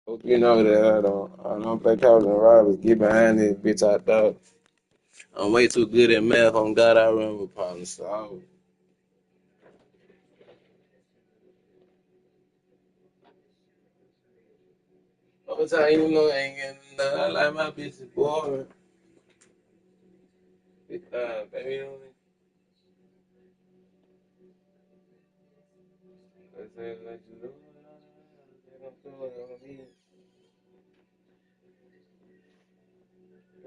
Hope you know that I don't play Cowboys and Robbers. Get behind this bitch I thought. I'm way too good at math. On God, I remember problems. So, over time, you know, I ain't getting nothing. I like my bitch is boring. Baby, you know, I say, let you know. I'm doing it on me.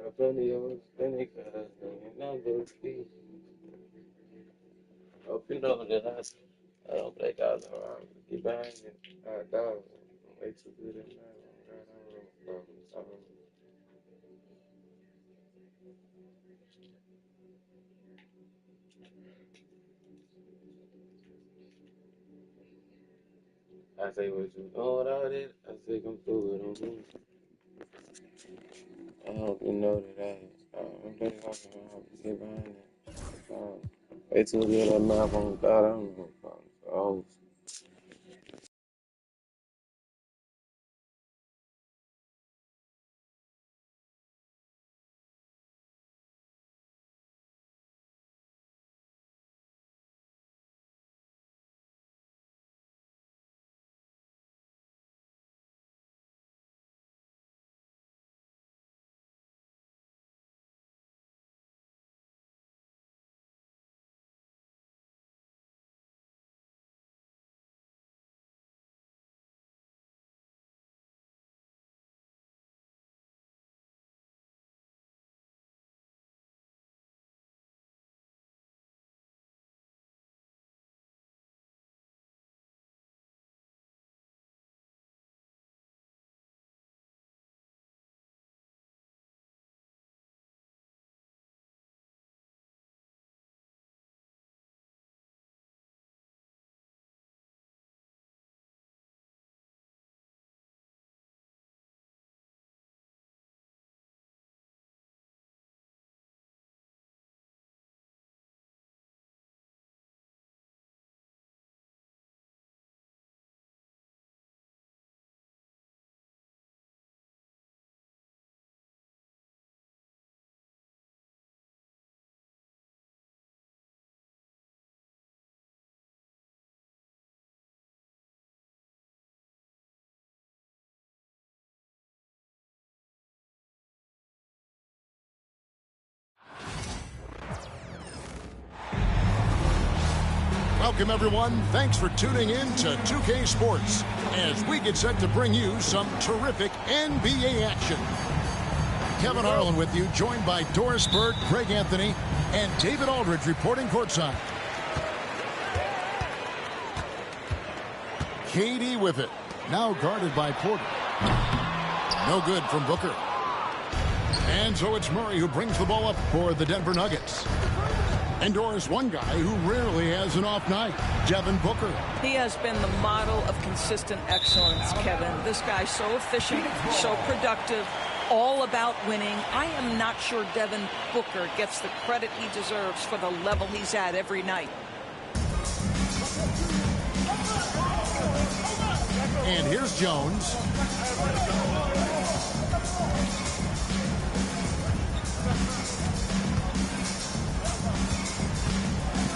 I'm plenty of spending cause you know, those feet. Hope you know that I don't play Cowboys and Robbers. Get behind it. I thought. I'm way too good at math. On God, I remember problems. I say what you know without it. I say come through it on me. I hope you know that I'm pretty fucking hard to get behind it. Way too good at math on God. I don't know problems. Oh, Welcome, everyone. Thanks for tuning in to 2K Sports as we get set to bring you some terrific NBA action. Kevin Harlan with you, joined by Doris Burke, Greg Anthony, and David Aldridge reporting courtside. KD with it. Now guarded by Porter. No good from Booker. And so it's Murray who brings the ball up for the Denver Nuggets. And Doris, one guy who rarely has an off night, Devin Booker. He has been the model of consistent excellence, Kevin. This guy's so efficient, so productive, all about winning. I am not sure Devin Booker gets the credit he deserves for the level he's at every night. And here's Jones.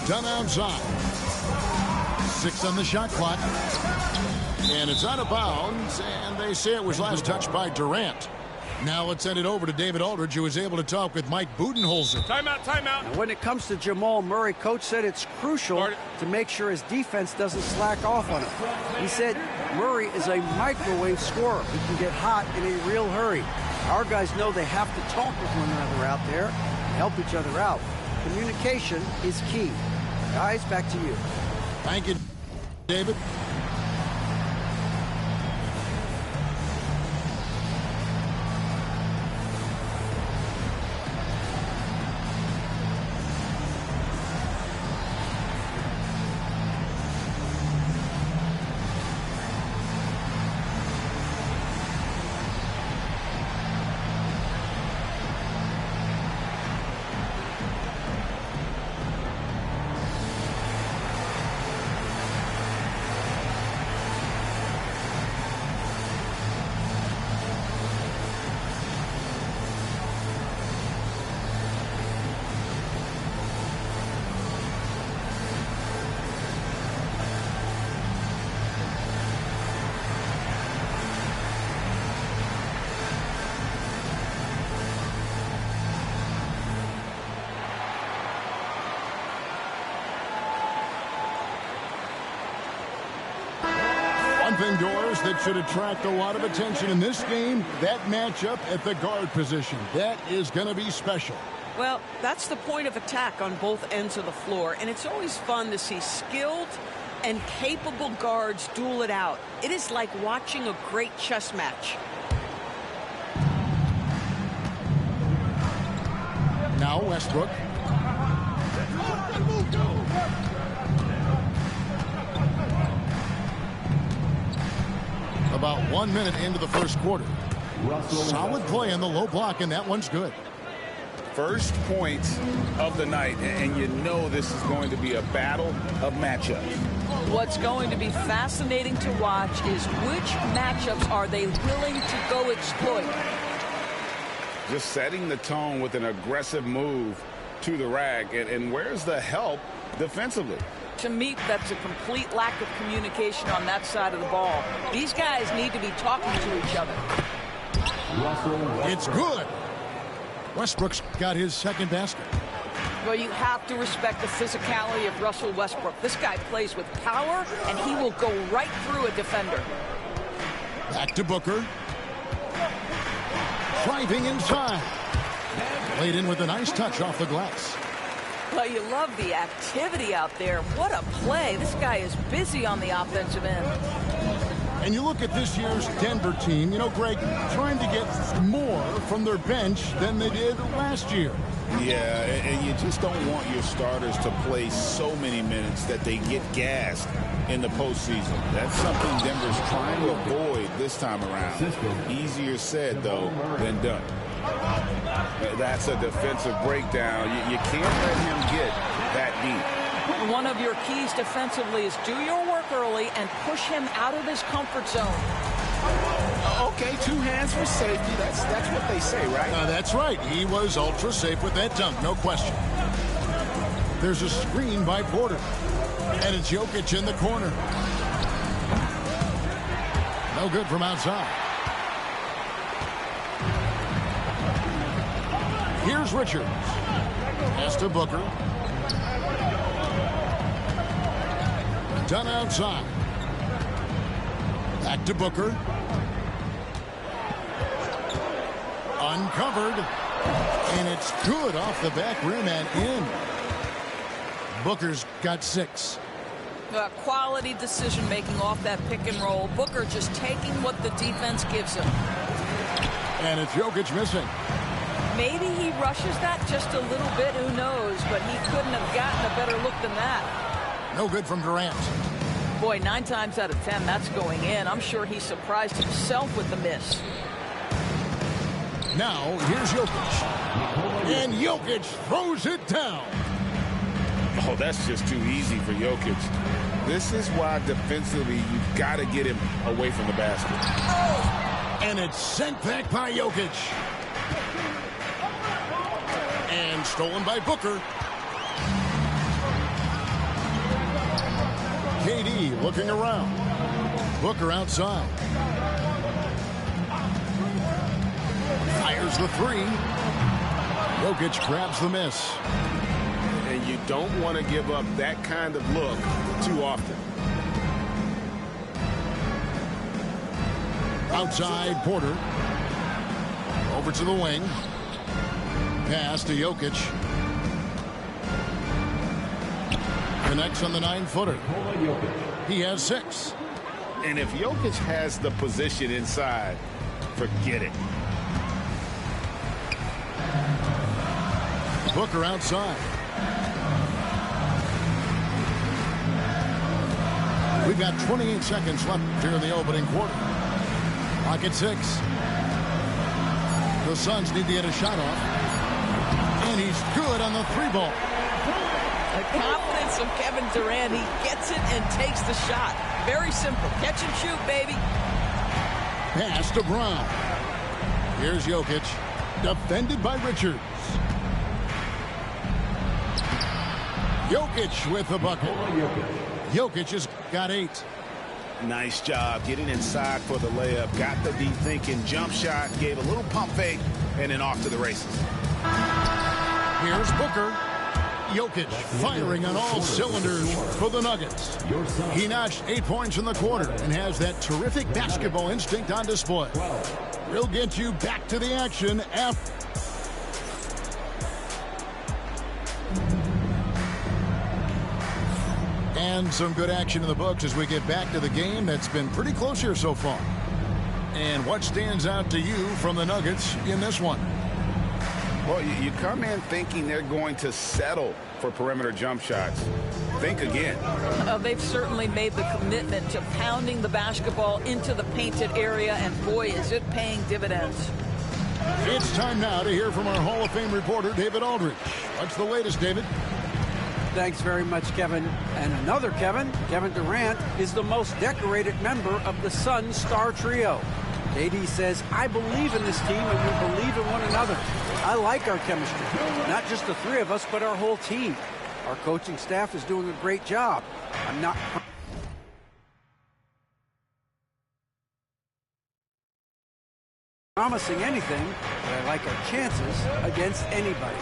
Done outside. 6 on the shot clock. And it's out of bounds, and they say it was last touched by Durant. Now let's send it over to David Aldridge, who was able to talk with Mike Budenholzer. Timeout, timeout. Now, when it comes to Jamal Murray, coach said it's crucial to make sure his defense doesn't slack off on him. He said Murray is a microwave scorer who can get hot in a real hurry. Our guys know they have to talk with one another out there and help each other out. Communication is key. Guys, back to you. Thank you, David. One thing, Doris, that should attract a lot of attention in this game, that matchup at the guard position. That is going to be special. Well, that's the point of attack on both ends of the floor, and it's always fun to see skilled and capable guards duel it out. It is like watching a great chess match. Now Westbrook. About 1 minute into the first quarter. Solid play in the low block, and that one's good. First point of the night, and you know this is going to be a battle of matchups. What's going to be fascinating to watch is which matchups are they willing to go exploit. Just setting the tone with an aggressive move to the rack, and where's the help defensively? To me, that's a complete lack of communication on that side of the ball. These guys need to be talking to each other. It's good. Westbrook's got his second basket. Well, you have to respect the physicality of Russell Westbrook. This guy plays with power, and he will go right through a defender. Back to Booker. Driving inside. Laid in with a nice touch off the glass. Well, you love the activity out there. What a play. This guy is busy on the offensive end. And you look at this year's Denver team, you know, Greg, trying to get more from their bench than they did last year. Yeah, and you just don't want your starters to play so many minutes that they get gassed in the postseason. That's something Denver's trying to avoid this time around. Easier said, though, than done. That's a defensive breakdown. You can't let him get that deep. One of your keys defensively is do your work early and push him out of his comfort zone. Okay, 2 hands for safety. That's what they say, right? That's right. He was ultra safe with that dunk, no question. There's a screen by Porter. And it's Jokic in the corner. No good from outside. Here's Richards. Pass to Booker. Done outside. Back to Booker. Uncovered. And it's good off the back rim and in. Booker's got 6. Quality decision-making off that pick and roll. Booker just taking what the defense gives him. And it's Jokic missing. Maybe he rushes that just a little bit, who knows, but he couldn't have gotten a better look than that. No good from Durant. Boy, 9 times out of 10, that's going in. I'm sure he surprised himself with the miss. Now, here's Jokic. And Jokic throws it down. Oh, that's just too easy for Jokic. This is why defensively you've got to get him away from the basket. And it's sent back by Jokic. And stolen by Booker. KD looking around. Booker outside. Fires the 3. Jokic grabs the miss. And you don't want to give up that kind of look too often. Outside Porter. Over to the wing. Pass to Jokic. Connects on the 9-footer. He has 6. And if Jokic has the position inside, forget it. Booker outside. We've got 28 seconds left here in the opening quarter. Clock at 6. The Suns need to get a shot off. And he's good on the 3-ball. The confidence of Kevin Durant. He gets it and takes the shot. Very simple. Catch and shoot, baby. Pass to Brown. Here's Jokic. Defended by Richards. Jokic with the bucket. Jokic has got 8. Nice job getting inside for the layup. Got the deep thinking jump shot. Gave a little pump fake. And then off to the races. Here's Booker. Jokic firing on all cylinders for the Nuggets. He notched 8 points in the quarter and has that terrific basketball instinct on display. We'll get you back to the action after. And some good action in the books as we get back to the game that's been pretty close here so far. And what stands out to you from the Nuggets in this one? Well, you come in thinking they're going to settle for perimeter jump shots. Think again. They've certainly made the commitment to pounding the basketball into the painted area, and boy, is it paying dividends. It's time now to hear from our Hall of Fame reporter, David Aldridge. What's the latest, David? Thanks very much, Kevin. And another Kevin Durant, is the most decorated member of the Suns star trio. KD says, I believe in this team and we believe in one another. I like our chemistry. Not just the three of us, but our whole team. Our coaching staff is doing a great job. I'm not promising anything, but I like our chances against anybody.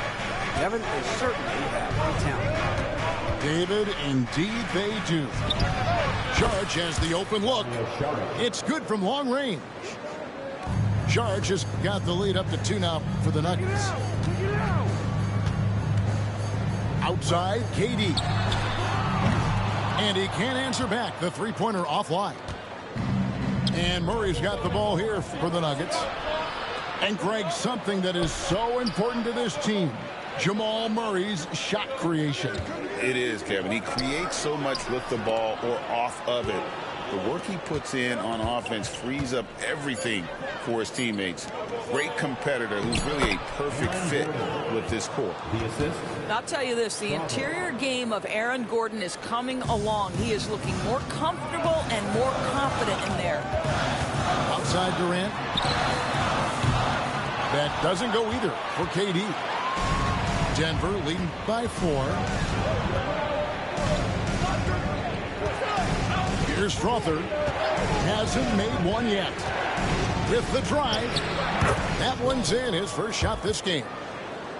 Kevin, they certainly have the talent. David, indeed they do. Charge has the open look. It's good from long range. Charge has got the lead up to 2 now for the Nuggets. Outside, KD. And he can't answer back. The three-pointer offline. And Murray's got the ball here for the Nuggets. And Greg, something that is so important to this team, Jamal Murray's shot creation. It is, Kevin. He creates so much with the ball or off of it. The work he puts in on offense frees up everything for his teammates. Great competitor who's really a perfect fit with this core. I'll tell you this, the interior game of Aaron Gordon is coming along. He is looking more comfortable and more confident in there. Outside Durant. That doesn't go either for KD. Denver leading by 4. Here's Strother. Hasn't made one yet. With the drive. That one's in, his first shot this game.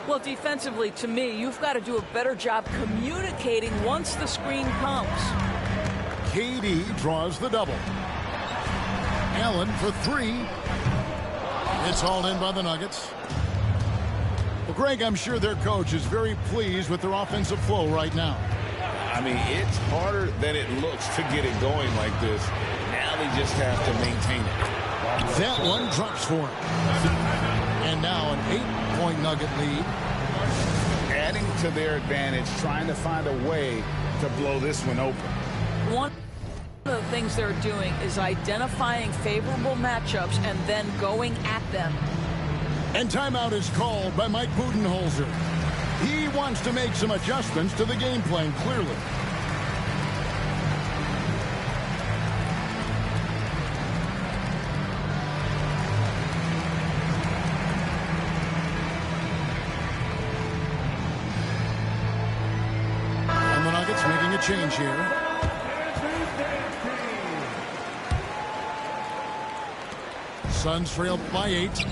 Well, defensively, to me, you've got to do a better job communicating once the screen comes. KD draws the double. Allen for 3. It's hauled in by the Nuggets. Well, Greg, I'm sure their coach is very pleased with their offensive flow right now. I mean, it's harder than it looks to get it going like this. Now they just have to maintain it. That one drops for him. And now an 8-point Nugget lead. Adding to their advantage, trying to find a way to blow this one open. One of the things they're doing is identifying favorable matchups and then going at them. And timeout is called by Mike Budenholzer. He wants to make some adjustments to the game plan, clearly. And the Nuggets making a change here. Suns trail by 8.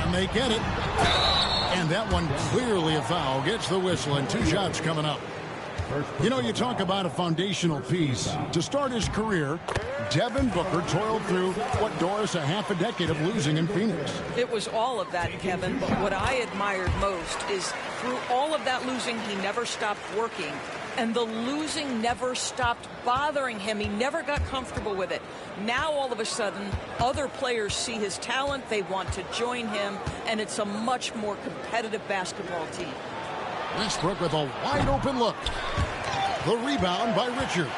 And they get it. And that one clearly a foul. Gets the whistle and 2 shots coming up. You know, you talk about a foundational piece. To start his career, Devin Booker toiled through what, Doris, a half a decade of losing in Phoenix. It was all of that, Kevin, but what I admired most is through all of that losing, he never stopped working. And the losing never stopped bothering him. He never got comfortable with it. Now, all of a sudden, other players see his talent. They want to join him, and it's a much more competitive basketball team. Westbrook with a wide-open look. The rebound by Richards.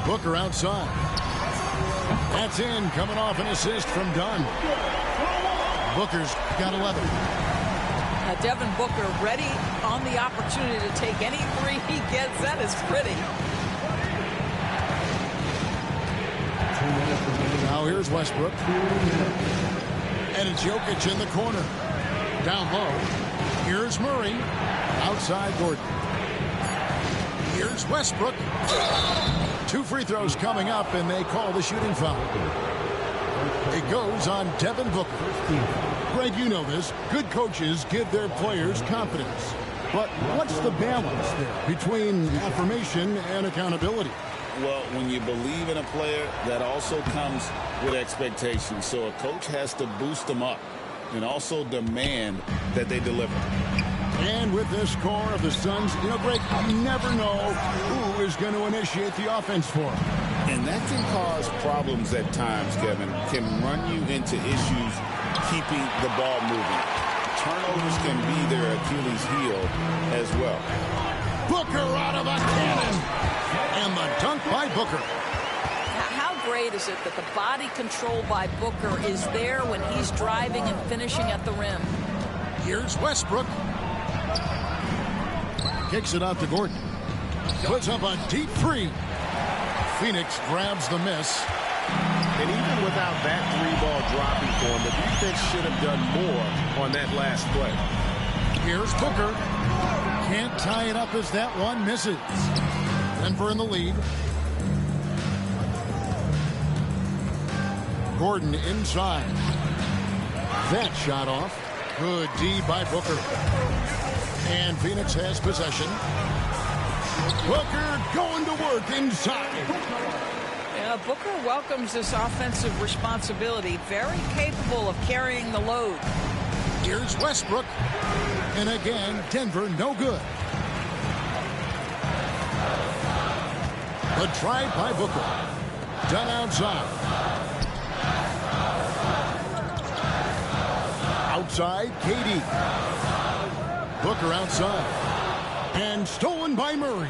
Booker outside. That's in, coming off an assist from Dunn. Booker's got 11. Devin Booker ready on the opportunity to take any three he gets. That is pretty. Now here's Westbrook. And it's Jokic in the corner. Down low. Here's Murray. Outside Gordon. Here's Westbrook. 2 free throws coming up, and they call the shooting foul. It goes on Devin Booker. Greg, you know this. Good coaches give their players confidence. But what's the balance there between affirmation and accountability? Well, when you believe in a player, that also comes with expectations. So a coach has to boost them up and also demand that they deliver. And with this core of the Suns, you know, Greg, you never know who is going to initiate the offense for them. And that can cause problems at times, Kevin. Can run you into issues keeping the ball moving. Turnovers can be their Achilles heel as well. Booker out of a cannon. And the dunk by Booker. How great is it that the body control by Booker is there when he's driving and finishing at the rim? Here's Westbrook. Kicks it out to Gordon. Puts up a deep three. Phoenix grabs the miss. And even without that three-ball dropping for him, the defense should have done more on that last play. Here's Booker. Can't tie it up as that one misses. Denver in the lead. Gordon inside. That shot off. Good D by Booker. And Phoenix has possession. Booker going to work inside. Yeah, Booker welcomes this offensive responsibility. Very capable of carrying the load. Here's Westbrook. And again, Denver no good. The try by Booker. Done outside. Outside, KD. Booker outside. And stolen by Murray.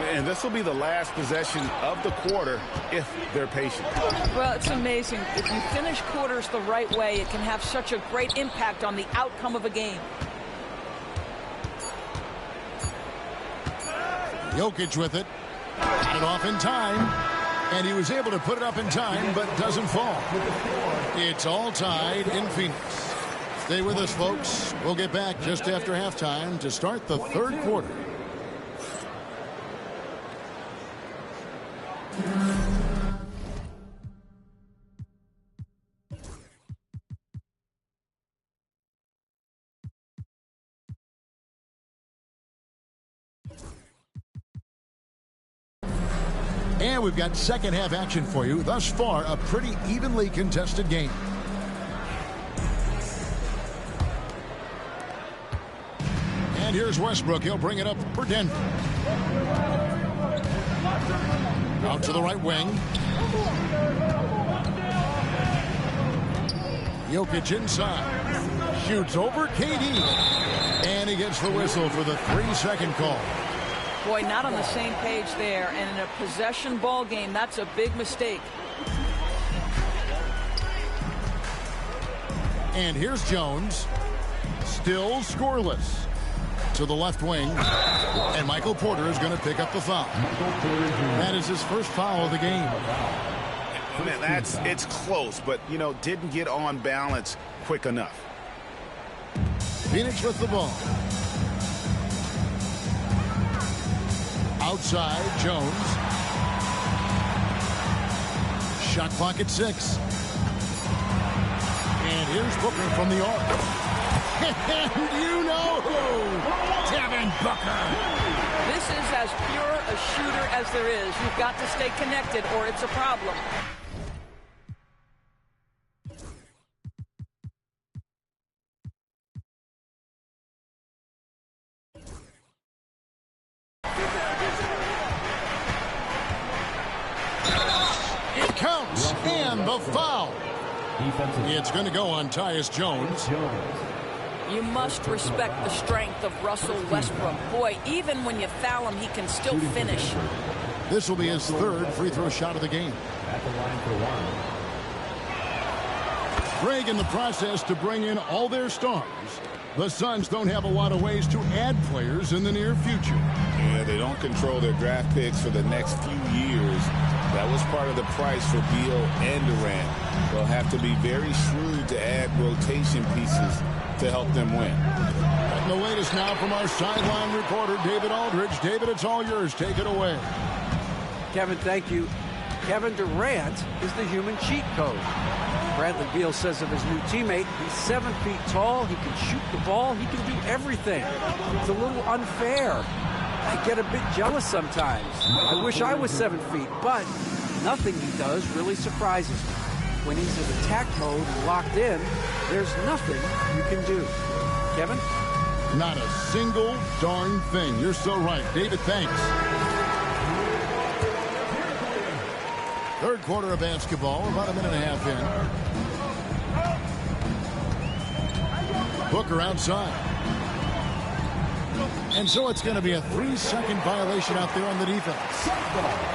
And this will be the last possession of the quarter if they're patient. Well, it's amazing. If you finish quarters the right way, it can have such a great impact on the outcome of a game. Jokic with it. Got it off in time. And he was able to put it up in time, but doesn't fall. It's all tied in Phoenix. Stay with us, folks. We'll get back just after halftime to start the third quarter. And we've got second half action for you. Thus far, a pretty evenly contested game. And here's Westbrook. He'll bring it up for Denver. Out to the right wing. Jokic inside. Shoots over KD. And he gets the whistle for the 3-second call. Boy, not on the same page there. And in a possession ball game, that's a big mistake. And here's Jones. Still scoreless. To the left wing. And Michael Porter is going to pick up the foul. That is his first foul of the game. Man, it's close, but, you know, didn't get on balance quick enough. Phoenix with the ball. Outside, Jones. Shot clock at 6. And here's Booker from the arc. And you know who? Devin Booker. This is as pure a shooter as there is. You've got to stay connected or it's a problem. It counts. And the foul. It's going to go on Tyus Jones. You must respect the strength of Russell Westbrook. Boy, even when you foul him, he can still finish. This will be his third free throw shot of the game. Greg in the process to bring in all their stars. The Suns don't have a lot of ways to add players in the near future. Yeah, they don't control their draft picks for the next few years. That was part of the price for Beal and Durant. They'll have to be very shrewd to add rotation pieces to help them win. And the latest now from our sideline reporter, David Aldridge. David, it's all yours. Take it away. Kevin, thank you. Kevin Durant is the human cheat code. Bradley Beal says of his new teammate, he's 7 feet tall, he can shoot the ball, he can do everything. It's a little unfair. I get a bit jealous sometimes. I wish I was 7 feet, but nothing he does really surprises me. When he's in attack mode and locked in, there's nothing you can do. Kevin? Not a single darn thing. You're so right. David, thanks. Third quarter of basketball, about a minute and a half in. Booker outside. And so it's going to be a 3-second violation out there on the defense.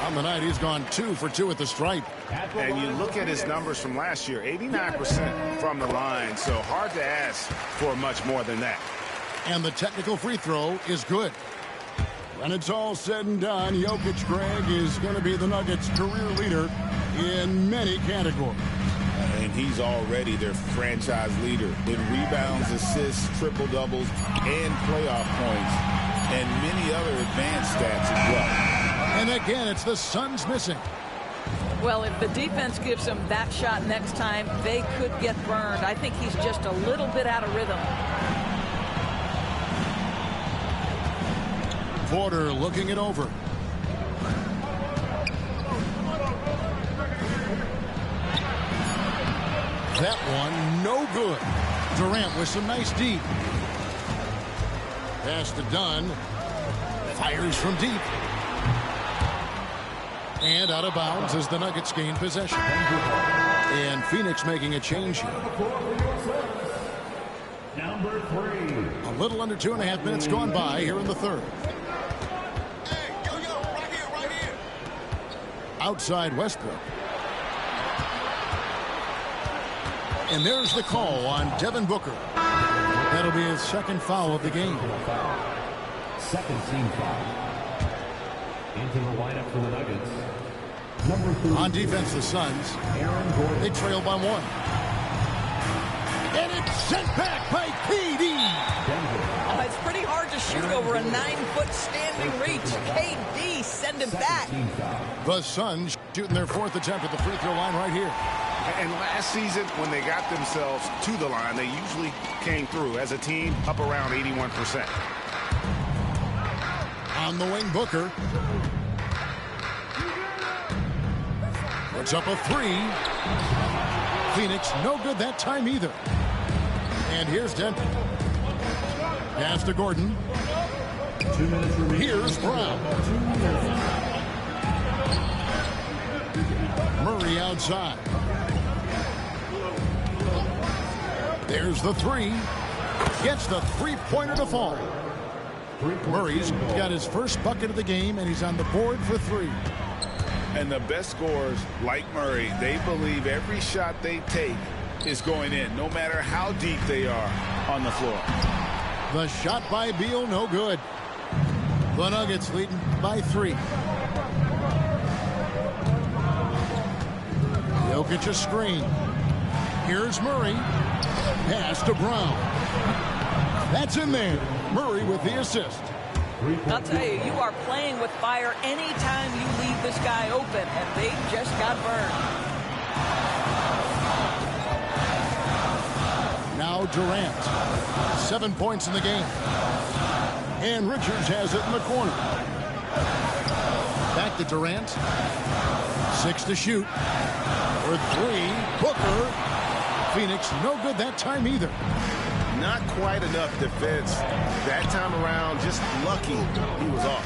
On the night, he's gone 2 for 2 at the stripe. And you look at his numbers from last year, 89% from the line, so hard to ask for much more than that. And the technical free throw is good. When it's all said and done, Jokic, Greg, is going to be the Nuggets' career leader in many categories. And he's already their franchise leader in rebounds, assists, triple-doubles, and playoff points, and many other advanced stats as well. And again, it's the Suns missing. Well, if the defense gives him that shot next time, they could get burned. I think he's just a little bit out of rhythm. Porter looking it over. That one, no good. Durant with some nice deep. Pass to Dunn. Fires from deep. And out of bounds as the Nuggets gain possession. And Phoenix making a change here. Number 3. A little under 2.5 minutes gone by here in the third. Right here. Outside Westbrook. And there's the call on Devin Booker. That'll be his second foul of the game. Second team foul. Into the lineup for the Nuggets. Number 3. On defense, the Suns. They trail by 1. And it's sent back by KD. Oh, it's pretty hard to shoot over a 9-foot standing reach. KD, send him back. The Suns shooting their 4th attempt at the free throw line right here. And last season, when they got themselves to the line, they usually came through as a team up around 81%. On the wing, Booker. Puts up a 3. Phoenix, no good that time either. And here's Denver. Pass to Gordon. 2 minutes remaining. Here's Brown. Murray outside. There's the 3. Gets the three-pointer to fall. Murray's got his first bucket of the game, and he's on the board for 3. And the best scorers, like Murray, they believe every shot they take is going in, no matter how deep they are on the floor. The shot by Beal, no good. The Nuggets leading by 3. Jokic a screen. Here's Murray. Pass to Brown. That's in there. Murray with the assist. I'll tell you, you are playing with fire anytime you leave this guy open, and they just got burned. Now Durant. 7 points in the game. And Richards has it in the corner. Back to Durant. 6 to shoot. For 3. Booker. Phoenix, no good that time either. Not quite enough defense that time around. Just lucky he was off.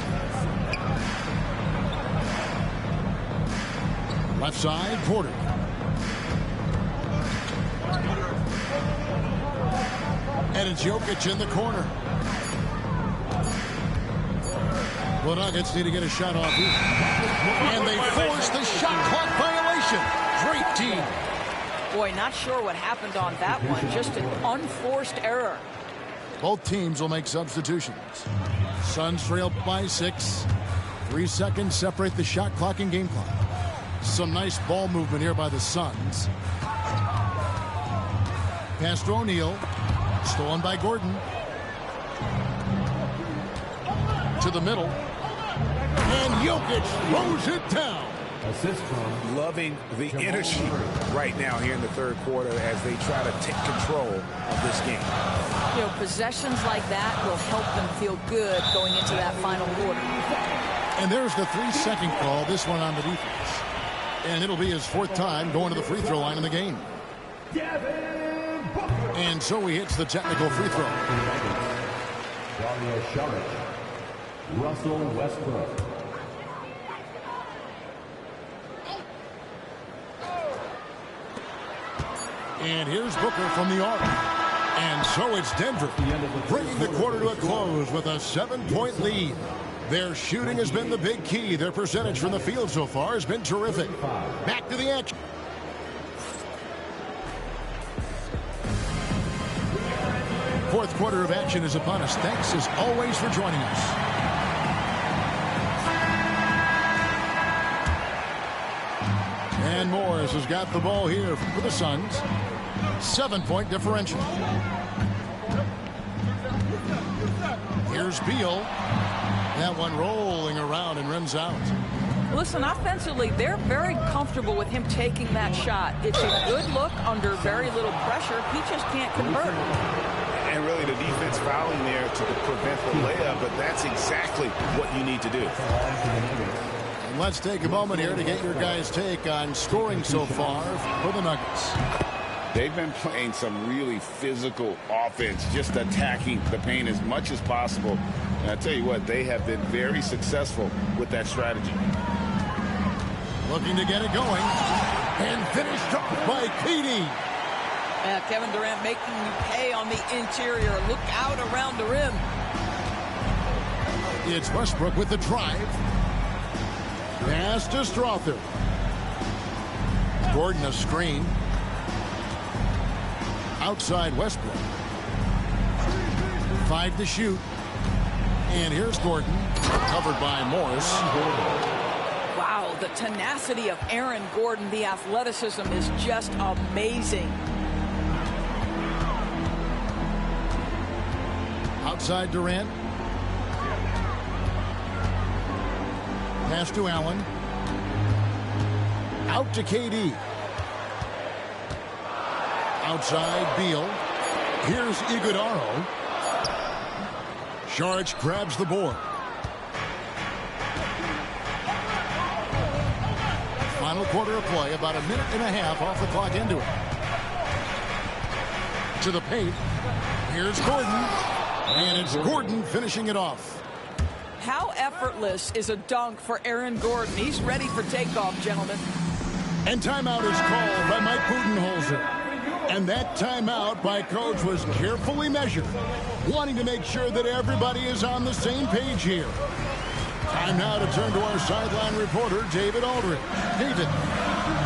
Left side, Porter. And it's Jokic in the corner. The Nuggets need to get a shot off here. And they force the shot clock violation. Great team. Boy, not sure what happened on that one. Just an unforced error. Both teams will make substitutions. Suns trail by 6. 3 seconds separate the shot clock and game clock. Some nice ball movement here by the Suns. Pass to O'Neal. Stolen by Gordon. To the middle. And Jokic throws it down. Assist from Loving the energy right now here in the third quarter as they try to take control of this game. You know, possessions like that will help them feel good going into that final quarter. And there's the 3-second call, this one on the defense. And it'll be his 4th time going to the free throw line in the game. And so he hits the technical free throw. Dario Saric, Russell Westbrook. And here's Booker from the arc. And so it's Denver, bringing the quarter to a close with a 7-point lead. Their shooting has been the big key. Their percentage from the field so far has been terrific. Back to the action. Fourth quarter of action is upon us. Thanks as always for joining us. And Morris has got the ball here for the Suns. 7-point differential. Here's Beal. That one rolling around and rims out. Listen, offensively, they're very comfortable with him taking that shot. It's a good look under very little pressure. He just can't convert. And really the defense fouling there to prevent the layup, but that's exactly what you need to do. And let's take a moment here to get your guys' take on scoring so far for the Nuggets. They've been playing some really physical offense, just attacking the paint as much as possible. And I tell you what, they have been very successful with that strategy. Looking to get it going. And finished off by KD. Yeah, Kevin Durant making you pay on the interior. Look out around the rim. It's Westbrook with the drive. Pass to Strother. Gordon a screen. Outside Westbrook. 5 to shoot. And here's Gordon. Covered by Morris. Wow, the tenacity of Aaron Gordon, the athleticism is just amazing. Outside Durant. Pass to Allen. Out to KD. Outside Beal. Here's Iguodala. Saric grabs the board. Final quarter of play, about a minute and a half off the clock into it. To the paint. Here's Gordon. And it's Gordon finishing it off. How effortless is a dunk for Aaron Gordon? He's ready for takeoff, gentlemen. And timeout is called by Mike Budenholzer. And that timeout by Coach was carefully measured, wanting to make sure that everybody is on the same page here. Time now to turn to our sideline reporter, David Aldridge. David.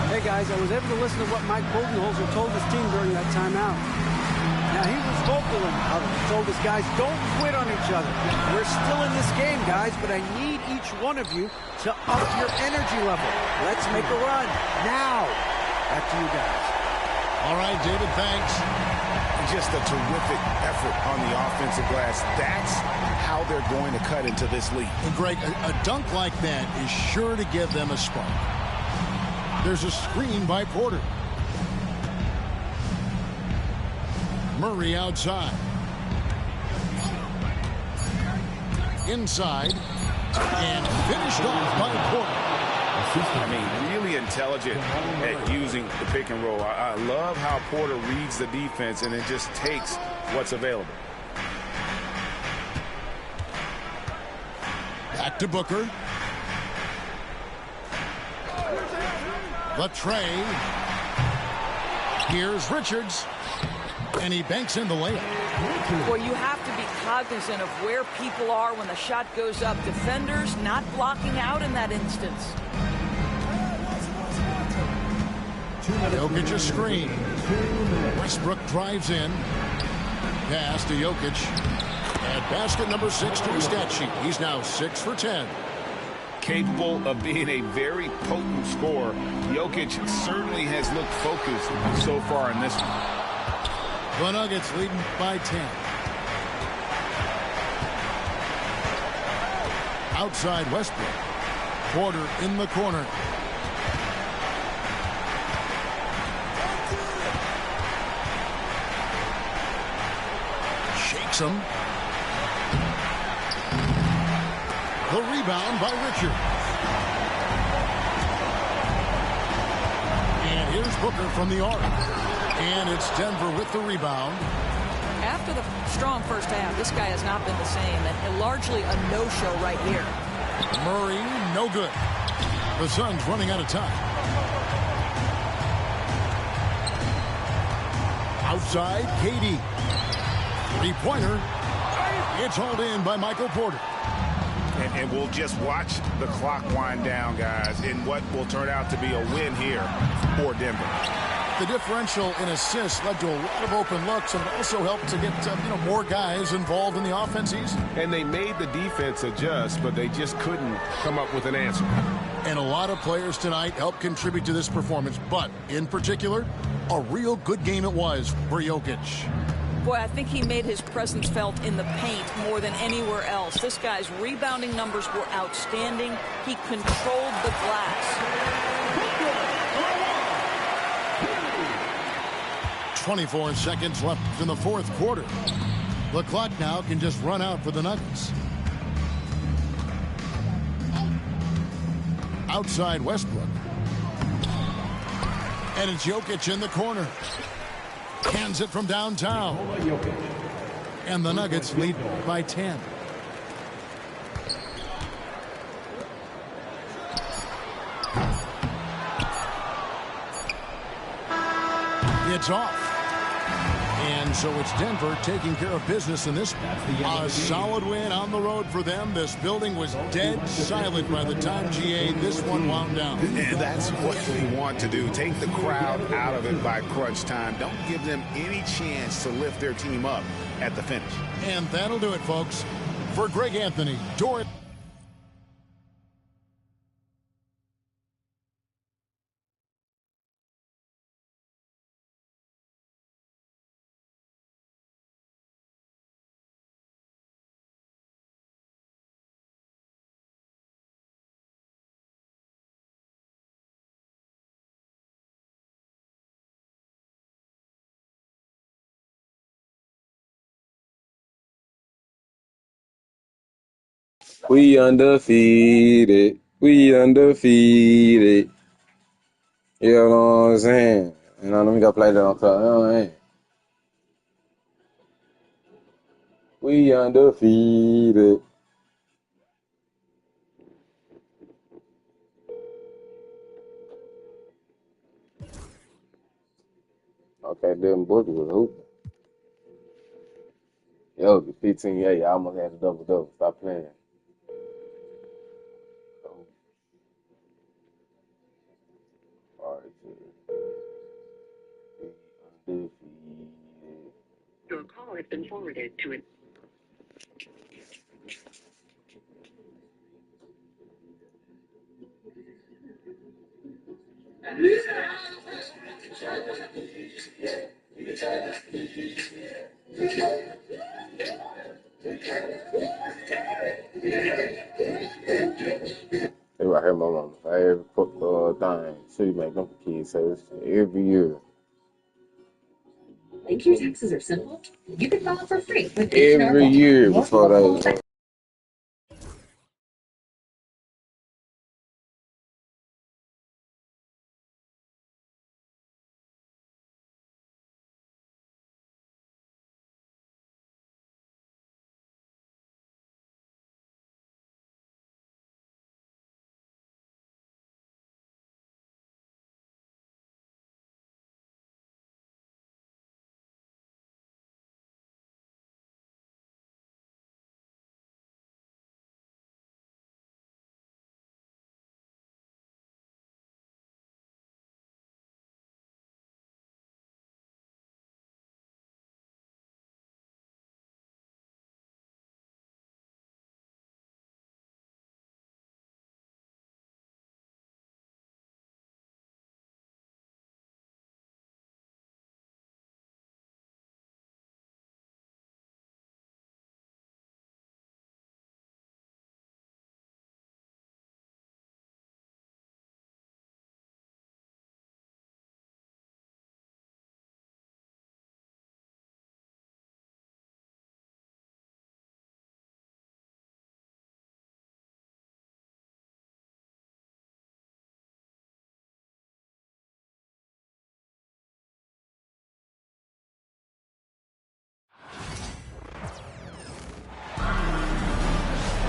Hey, guys, I was able to listen to what Mike Budenholzer told his team during that timeout. Now, he was vocal and told his guys, don't quit on each other. We're still in this game, guys, but I need each one of you to up your energy level. Let's make a run now. Back to you guys. All right, David, thanks. Just a terrific effort on the offensive glass. That's how they're going to cut into this lead. And Greg, a dunk like that is sure to give them a spark. There's a screen by Porter. Murray outside. Inside. And finished off by Porter. I mean, really intelligent at using the pick and roll. I love how Porter reads the defense and then just takes what's available. Back to Booker. Latrey. Here's Richards. And he banks in the layup. Well, you have to be cognizant of where people are when the shot goes up. Defenders not blocking out in that instance. Jokic a screen. Westbrook drives in. Pass to Jokic. At basket number 6 to his stat sheet. He's now 6 for 10. Capable of being a very potent scorer. Jokic certainly has looked focused so far in this one. The Nuggets leading by 10. Outside Westbrook. Porter in the corner. Newsom. The rebound by Richard. And here's Booker from the arc. And it's Denver with the rebound. After the strong first half, this guy has not been the same, and largely a no-show right here. Murray, no good. The Suns running out of time. Outside, KD. Three-pointer. It's hauled in by Michael Porter. And we'll just watch the clock wind down, guys, in what will turn out to be a win here for Denver. The differential in assists led to a lot of open looks and also helped to get more guys involved in the offense easy. And they made the defense adjust, but they just couldn't come up with an answer. And a lot of players tonight helped contribute to this performance, but in particular, a real good game it was for Jokic. Boy, I think he made his presence felt in the paint more than anywhere else. This guy's rebounding numbers were outstanding. He controlled the glass. 24 seconds left in the fourth quarter. The clock now can just run out for the Nuggets. Outside Westbrook. And it's Jokic in the corner. Hands it from downtown. And the Nuggets lead by 10. It's off. And so it's Denver taking care of business in this. A solid win on the road for them. This building was dead silent by the time GA this one wound down. And that's what we want to do. Take the crowd out of it by crunch time. Don't give them any chance to lift their team up at the finish. And that'll do it, folks. For Greg Anthony, Doris. We undefeated. We undefeated. You know what I'm saying? Let me go play that on club. You know what I mean? We undefeated. Okay, then Booker was hooping. Yo, the 15-8, I almost had a double-double. Stop playing. All right, we undefeated. Your call has been forwarded to an They right here, my mama. Every football thing. So you make them for kids say this shit every year. Think your taxes are simple? You can file for free with Every year before they.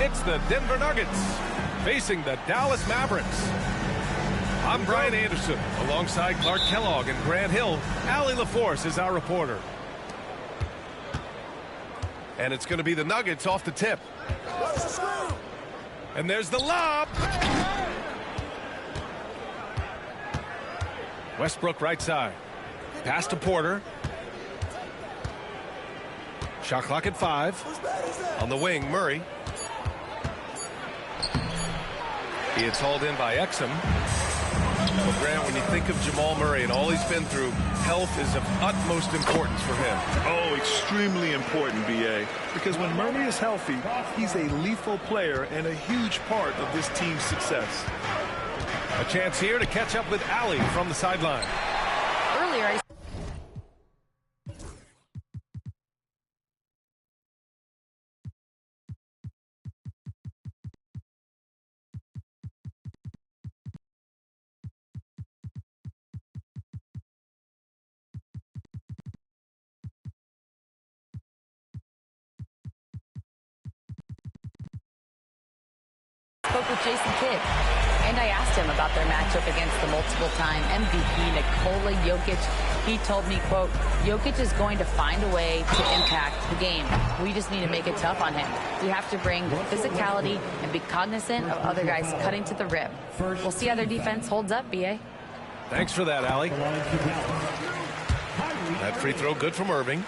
It's the Denver Nuggets facing the Dallas Mavericks. I'm Brian Anderson, alongside Clark Kellogg and Grant Hill. Allie LaForce is our reporter. And it's going to be the Nuggets off the tip. And there's the lob. Westbrook right side. Pass to Porter. Shot clock at 5. On the wing, Murray. He is hauled in by Exum. Well, Grant, when you think of Jamal Murray and all he's been through, health is of utmost importance for him. Oh, extremely important, B.A. Because when Murray is healthy, he's a lethal player and a huge part of this team's success. A chance here to catch up with Allie from the sideline. Earlier, I spoke with Jason Kidd, and I asked him about their matchup against the multiple-time MVP Nikola Jokic. He told me, quote, Jokic is going to find a way to impact the game. We just need to make it tough on him. We have to bring physicality and be cognizant of other guys cutting to the rim. We'll see how their defense holds up, B.A. Thanks for that, Allie. That free throw good from Irving.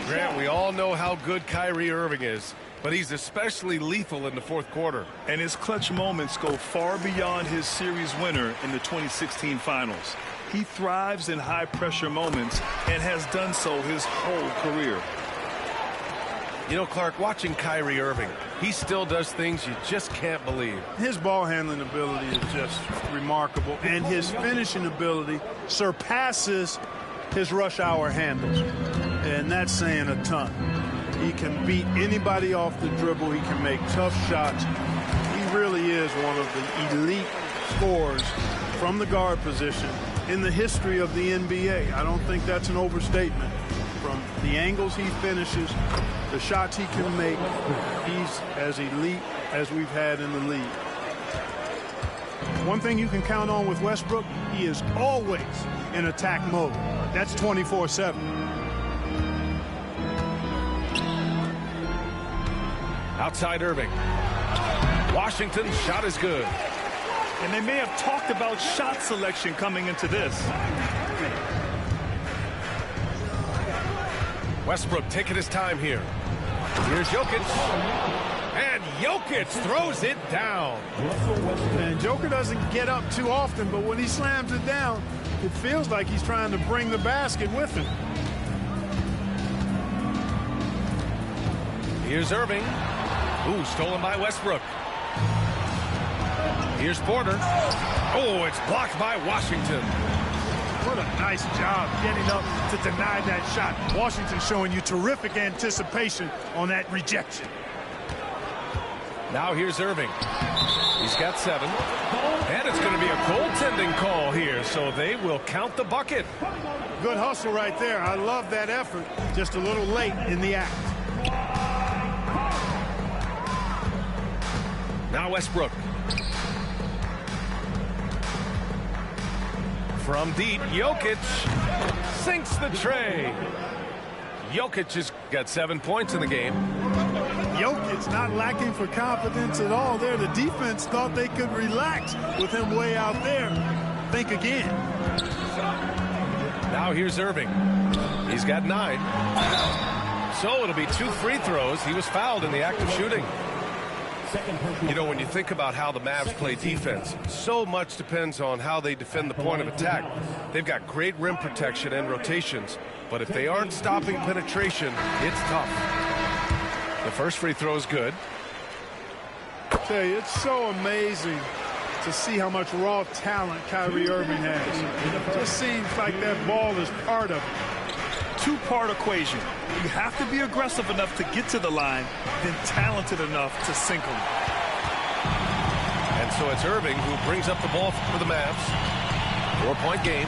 Grant, we all know how good Kyrie Irving is, but he's especially lethal in the fourth quarter. And his clutch moments go far beyond his series winner in the 2016 finals. He thrives in high-pressure moments and has done so his whole career. You know, Clark, watching Kyrie Irving, he still does things you just can't believe. His ball handling ability is just remarkable, and his finishing ability surpasses his rush hour handles, and that's saying a ton. He can beat anybody off the dribble. He can make tough shots. He really is one of the elite scorers from the guard position in the history of the NBA. I don't think that's an overstatement. From the angles he finishes, the shots he can make, he's as elite as we've had in the league. One thing you can count on with Westbrook, he is always in attack mode. That's 24/7. Outside Irving. Washington's shot is good. And they may have talked about shot selection coming into this. Westbrook taking his time here. Here's Jokic. And Jokic throws it down. And Joker doesn't get up too often, but when he slams it down, it feels like he's trying to bring the basket with him. Here's Irving. Ooh, stolen by Westbrook. Here's Porter. Oh, it's blocked by Washington. What a nice job getting up to deny that shot. Washington showing you terrific anticipation on that rejection. Now here's Irving. He's got 7. And it's going to be a goaltending call here, so they will count the bucket. Good hustle right there. I love that effort. Just a little late in the act. Now Westbrook. From deep, Jokic sinks the tray. Jokic has got 7 points in the game. Jokic not lacking for confidence at all there. The defense thought they could relax with him way out there. Think again. Now here's Irving. He's got 9. So it'll be 2 free throws. He was fouled in the act of shooting. You know, when you think about how the Mavs play defense, so much depends on how they defend the point of attack. They've got great rim protection and rotations, but if they aren't stopping penetration, it's tough. The first free throw is good. I tell you, it's so amazing to see how much raw talent Kyrie Irving has. It just seems like that ball is part of it. Two-part equation. You have to be aggressive enough to get to the line, then talented enough to sink them. And so it's Irving who brings up the ball for the Mavs. 4-point game.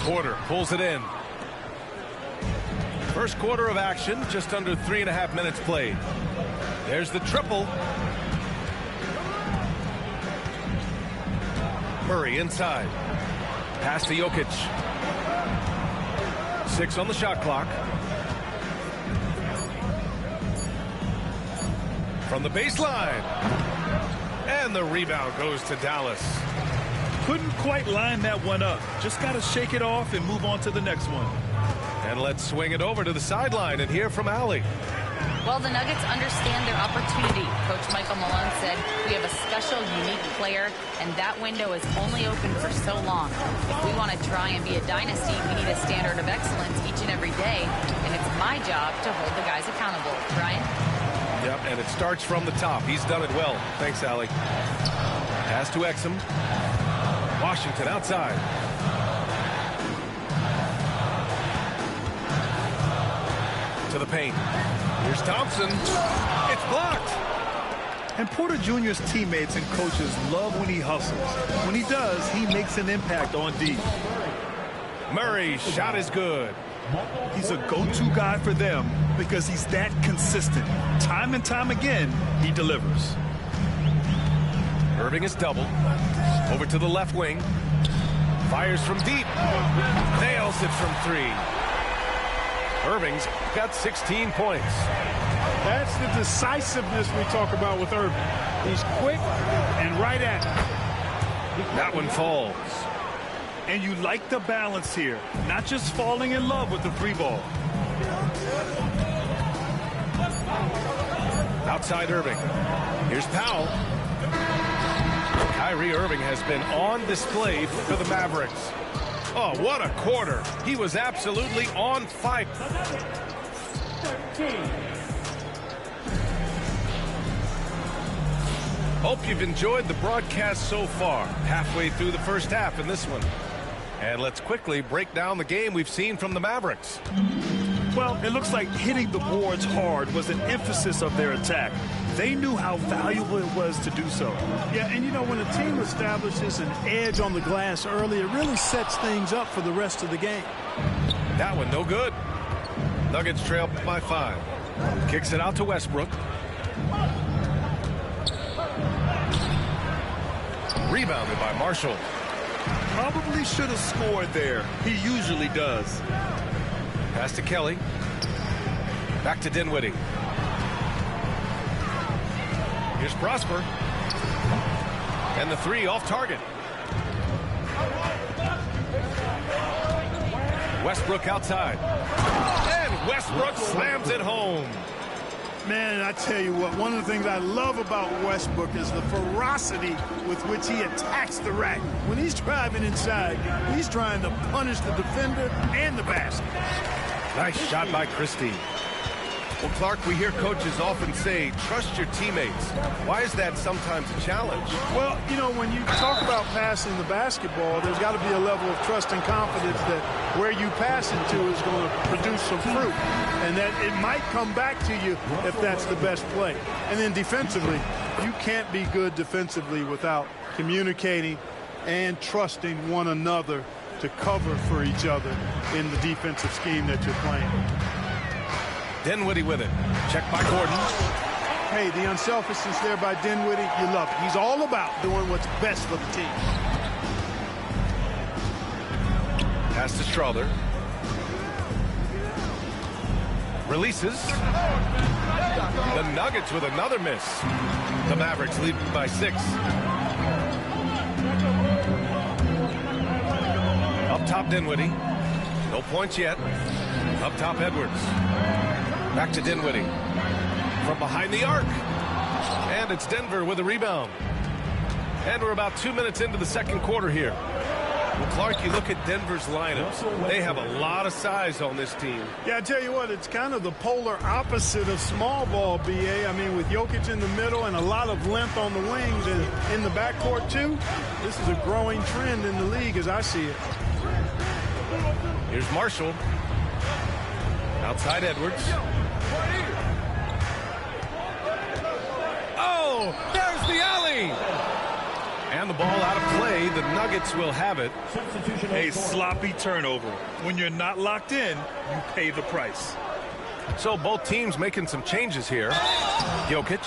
Porter pulls it in. First quarter of action, just under 3.5 minutes played. There's the triple. Murray inside. Pass to Jokic. 6 on the shot clock. From the baseline. And the rebound goes to Dallas. Couldn't quite line that one up. Just got to shake it off and move on to the next one. And let's swing it over to the sideline and hear from Allie. Well, the Nuggets understand their opportunity. Coach Michael Malone said, we have a special, unique player, and that window is only open for so long. If we want to try and be a dynasty, we need a standard of excellence each and every day, and it's my job to hold the guys accountable. Ryan? Yep, and it starts from the top. He's done it well. Thanks, Allie. Pass to Exum. Washington outside. To the paint. Here's Thompson. It's blocked. And Porter Jr.'s teammates and coaches love when he hustles. When he does, he makes an impact on D. Murray's shot is good. He's a go-to guy for them because he's that consistent. Time and time again, he delivers. Irving is doubled. Over to the left wing. Fires from deep. Nails it from 3. Irving's got 16 points. That's the decisiveness we talk about with Irving. He's quick and right at it. That one falls. And you like the balance here. Not just falling in love with the 3 ball. Outside Irving. Here's Powell. Kyrie Irving has been on display for the Mavericks. Oh, what a quarter. He was absolutely on fire. Hope you've enjoyed the broadcast so far. Halfway through the first half in this one. And let's quickly break down the game we've seen from the Mavericks. Well, it looks like hitting the boards hard was an emphasis of their attack. They knew how valuable it was to do so. Yeah, and you know, when a team establishes an edge on the glass early, it really sets things up for the rest of the game. That one no good. Nuggets trail by 5. Kicks it out to Westbrook. Rebounded by Marshall. Probably should have scored there. He usually does. Pass to Kelly. Back to Dinwiddie. Here's Prosper. And the 3 off target. Westbrook outside. And Westbrook slams it home. Man, I tell you what, one of the things I love about Westbrook is the ferocity with which he attacks the rack. When he's driving inside, he's trying to punish the defender and the basket. Nice shot by Christie. Well, Clark, we hear coaches often say, trust your teammates. Why is that sometimes a challenge? Well, you know, when you talk about passing the basketball, there's got to be a level of trust and confidence that where you pass it to is going to produce some fruit. And that it might come back to you if that's the best play. And then defensively, you can't be good defensively without communicating and trusting one another to cover for each other in the defensive scheme that you're playing. Dinwiddie with it. Check by Gordon. Hey, the unselfishness there by Dinwiddie, you love it. He's all about doing what's best for the team. Pass to Strother. Releases. The Nuggets with another miss. The Mavericks lead by 6. Up top, Dinwiddie. No points yet. Up top, Edwards. Back to Dinwiddie. From behind the arc. And it's Denver with a rebound. And we're about 2 minutes into the second quarter here. Well, Clark, you look at Denver's lineups. They have a lot of size on this team. Yeah, I tell you what, it's kind of the polar opposite of small ball, B.A. I mean, with Jokic in the middle and a lot of length on the wings and in the backcourt, too, this is a growing trend in the league as I see it. Here's Marshall. Outside Edwards. Oh, there's the alley. And the ball out of play. The Nuggets will have it. A sloppy turnover. When you're not locked in, you pay the price. So both teams making some changes here. Jokic.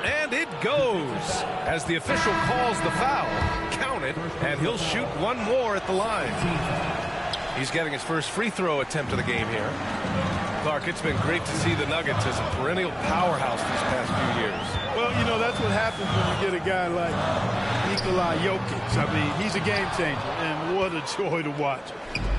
And it goes as the official calls the foul. Count it, and he'll shoot one more at the line. He's getting his first free throw attempt of the game here. Clark, it's been great to see the Nuggets as a perennial powerhouse these past few years. Well, you know, that's what happens when you get a guy like Nikola Jokic. I mean, he's a game changer, and what a joy to watch.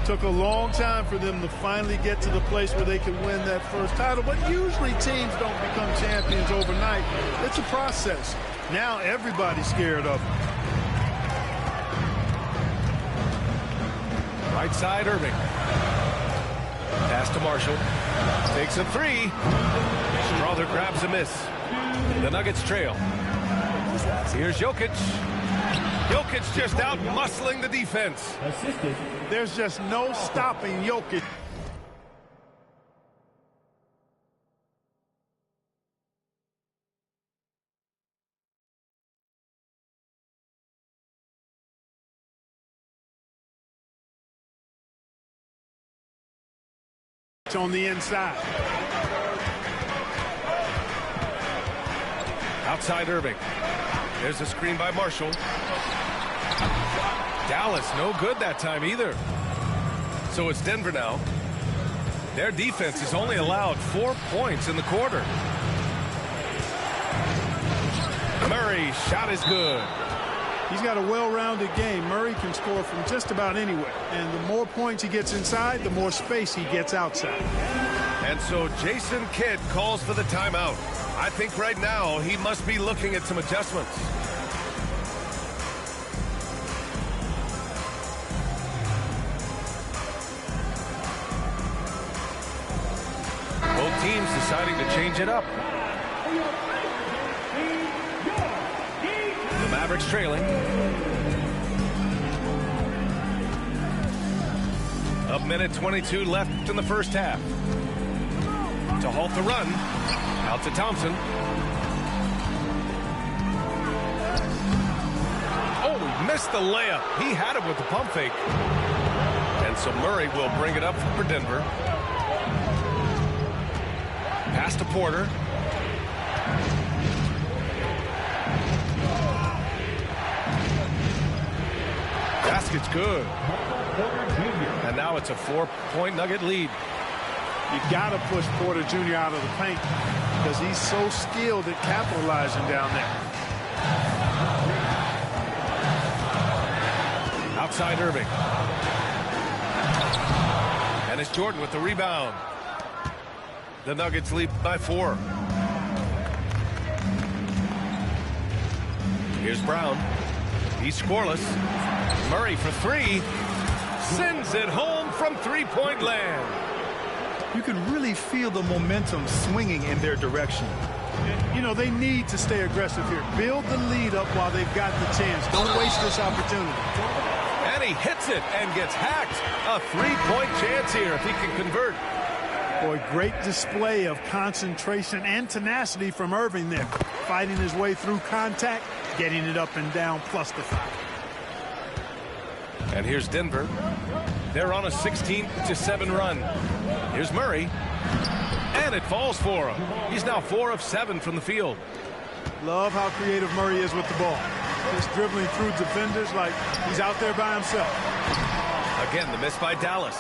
Took a long time for them to finally get to the place where they can win that first title, but usually teams don't become champions overnight. It's a process. Now everybody's scared of him. Right side, Irving. Pass to Marshall. Takes a three. Strother grabs a miss. The Nuggets trail. Here's Jokic. Jokic just out muscling the defense. There's just no stopping Jokic. On the inside. Outside Irving. There's a screen by Marshall. Dallas no good that time either. So it's Denver now. Their defense has only allowed 4 points in the quarter. Murray shot is good. He's got a well-rounded game. Murray can score from just about anywhere. And the more points he gets inside, the more space he gets outside. And so Jason Kidd calls for the timeout. I think right now he must be looking at some adjustments. Both teams deciding to change it up. The Mavericks trailing. A minute 22 left in the first half. To halt the run. Out to Thompson. Oh, he missed the layup. He had it with the pump fake. And so Murray will bring it up for Denver. Pass to Porter. Basket's good. And now it's a 4-point Nugget lead. You got to push Porter Jr. out of the paint because he's so skilled at capitalizing down there. Outside Irving. And it's Jordan with the rebound. The Nuggets lead by 4. Here's Brown. He's scoreless. Murray for 3. Sends it home from three-point land. You can really feel the momentum swinging in their direction. You know, they need to stay aggressive here. Build the lead up while they've got the chance. Don't waste this opportunity. And he hits it and gets hacked. A 3-point chance here if he can convert. Boy, great display of concentration and tenacity from Irving there. Fighting his way through contact, getting it up and down, plus the foul. And here's Denver. They're on a 16-7 run. Here's Murray. And it falls for him. He's now 4 of 7 from the field. Love how creative Murray is with the ball. Just dribbling through defenders like he's out there by himself. Again, the miss by Dallas.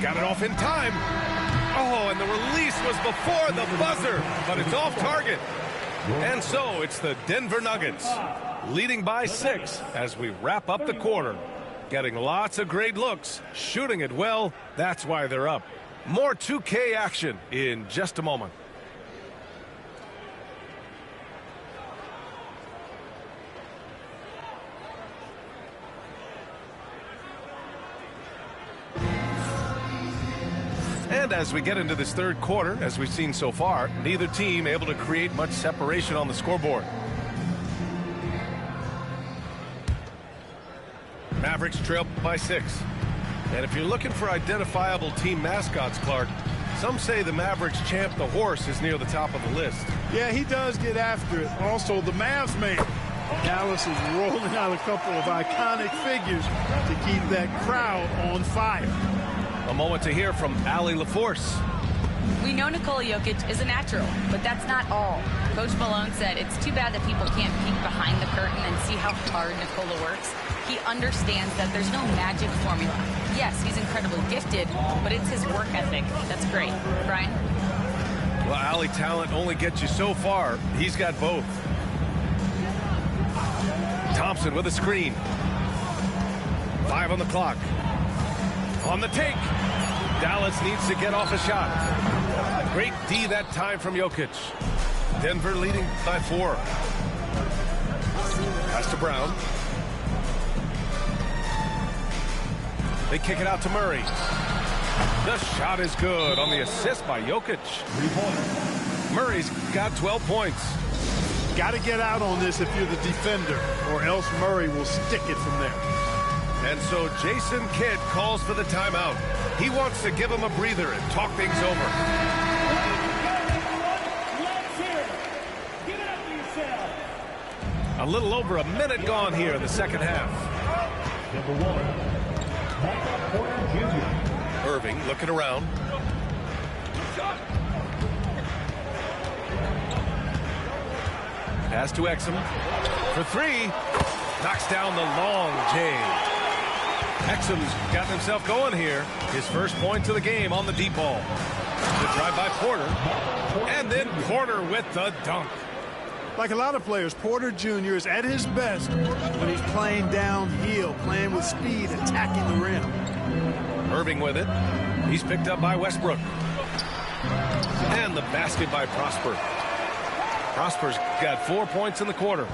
Got it off in time. Oh, and the release was before the buzzer, but it's off target. And so it's the Denver Nuggets leading by 6 as we wrap up the quarter. Getting lots of great looks, shooting it well. That's why they're up. More 2K action in just a moment. And as we get into this third quarter, as we've seen so far, neither team able to create much separation on the scoreboard. Mavericks trail by 6. And if you're looking for identifiable team mascots, Clark, some say the Mavericks champ, the horse, is near the top of the list. Yeah, he does get after it. Also, the Mavs man, Dallas is rolling out a couple of iconic figures to keep that crowd on fire. A moment to hear from Allie LaForce. We know Nikola Jokic is a natural, but that's not all. Coach Malone said it's too bad that people can't peek behind the curtain and see how hard Nikola works. He understands that there's no magic formula. Yes, he's incredibly gifted, but it's his work ethic that's great. Brian? Well, Allie, talent only gets you so far. He's got both. Thompson with a screen. 5 on the clock. On the take. Dallas needs to get off a shot. Great D that time from Jokic. Denver leading by 4. Pass to Brown. They kick it out to Murray. The shot is good on the assist by Jokic. 3 points. Murray's got 12 points. Got to get out on this if you're the defender, or else Murray will stick it from there. And so Jason Kidd calls for the timeout. He wants to give him a breather and talk things over. A little over a minute gone here in the second half. Number 1, Michael Porter Jr. Irving looking around. Pass to Exum for 3. Knocks down the long J. Exum's gotten himself going here. His first point to the game on the deep ball. The drive by Porter. And then Porter with the dunk. Like a lot of players, Porter Jr. is at his best when he's playing downhill, playing with speed, attacking the rim. Irving with it. He's picked up by Westbrook. And the basket by Prosper. Prosper's got 4 points in the quarter.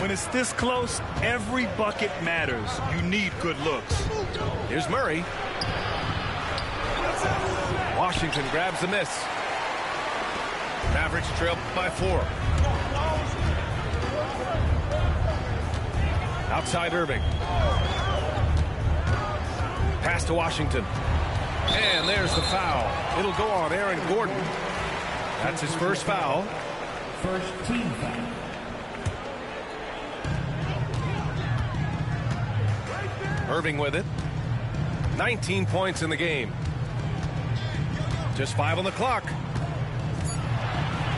When it's this close, every bucket matters. You need good looks. Here's Murray. Washington grabs the miss. Mavericks trail by 4. Outside Irving. Pass to Washington. And there's the foul. It'll go on Aaron Gordon. That's his first foul. First team foul. Irving with it. 19 points in the game. Just 5 on the clock.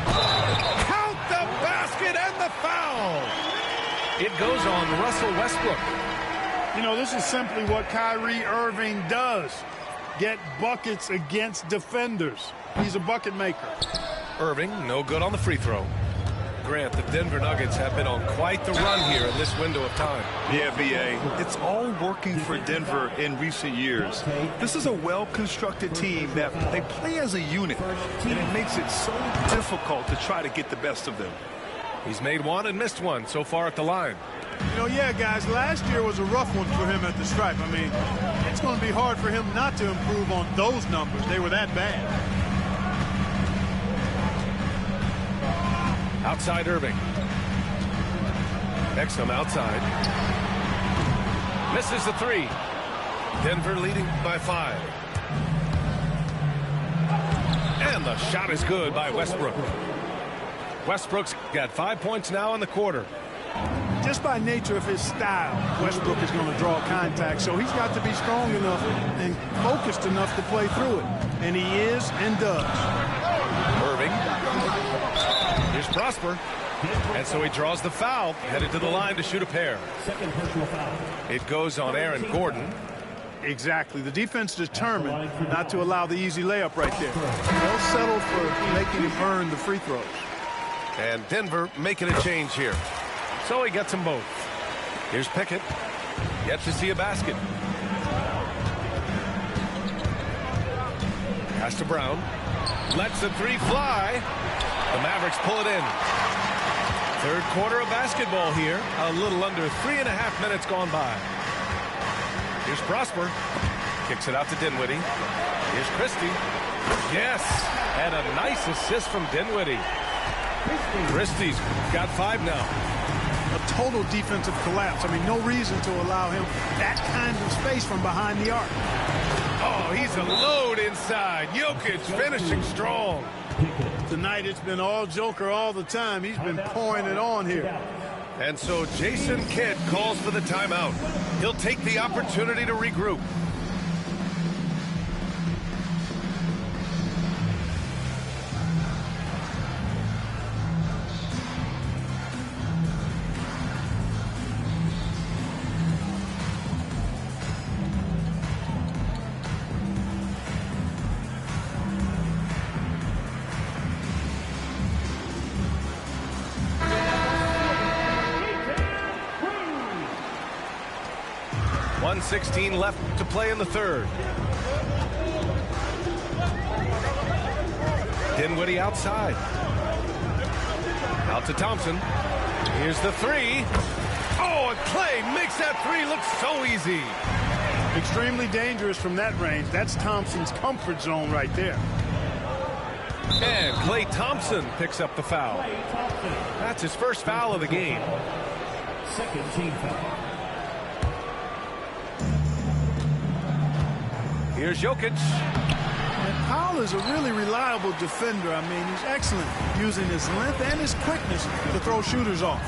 Count the basket and the foul. It goes on Russell Westbrook. You know, this is simply what Kyrie Irving does. Get buckets against defenders. He's a bucket maker. Irving, no good on the free throw. Grant, the Denver Nuggets have been on quite the run here in this window of time. Yeah, B.A. It's all working for Denver in recent years. This is a well-constructed team that they play as a unit, and it makes it so difficult to try to get the best of them. He's made one and missed one so far at the line. You know, yeah, guys, last year was a rough one for him at the stripe. I mean, it's going to be hard for him not to improve on those numbers. They were that bad. Outside Irving. Exum outside. Misses the 3. Denver leading by 5. And the shot is good by Westbrook. Westbrook's got 5 points now in the quarter. Just by nature of his style, Westbrook is going to draw contact, so he's got to be strong enough and focused enough to play through it. And he is and does. Irving. Here's Prosper. And so he draws the foul, headed to the line to shoot a pair. Second personal foul. It goes on Aaron Gordon. Exactly. The defense determined not to allow the easy layup right there. They'll settle for making him earn the free throws. And Denver making a change here. So he gets them both. Here's Pickett. Yet to see a basket. Pass to Brown. Lets the 3 fly. The Mavericks pull it in. Third quarter of basketball here. A little under 3.5 minutes gone by. Here's Prosper. Kicks it out to Dinwiddie. Here's Christie. Yes. And a nice assist from Dinwiddie. Christie's got 5 now. A total defensive collapse. I mean, no reason to allow him that kind of space from behind the arc. Oh, he's a load inside. Jokic finishing strong. Tonight it's been all Joker all the time. He's been pouring it on here. And so Jason Kidd calls for the timeout. He'll take the opportunity to regroup. .16 left to play in the third. Dinwiddie outside. Out to Thompson. Here's the three. Oh, and Clay makes that three look so easy. Extremely dangerous from that range. That's Thompson's comfort zone right there. And Klay Thompson picks up the foul. That's his first foul of the game. Second team foul. Here's Jokic. And Powell is a really reliable defender. I mean, he's excellent using his length and his quickness to throw shooters off.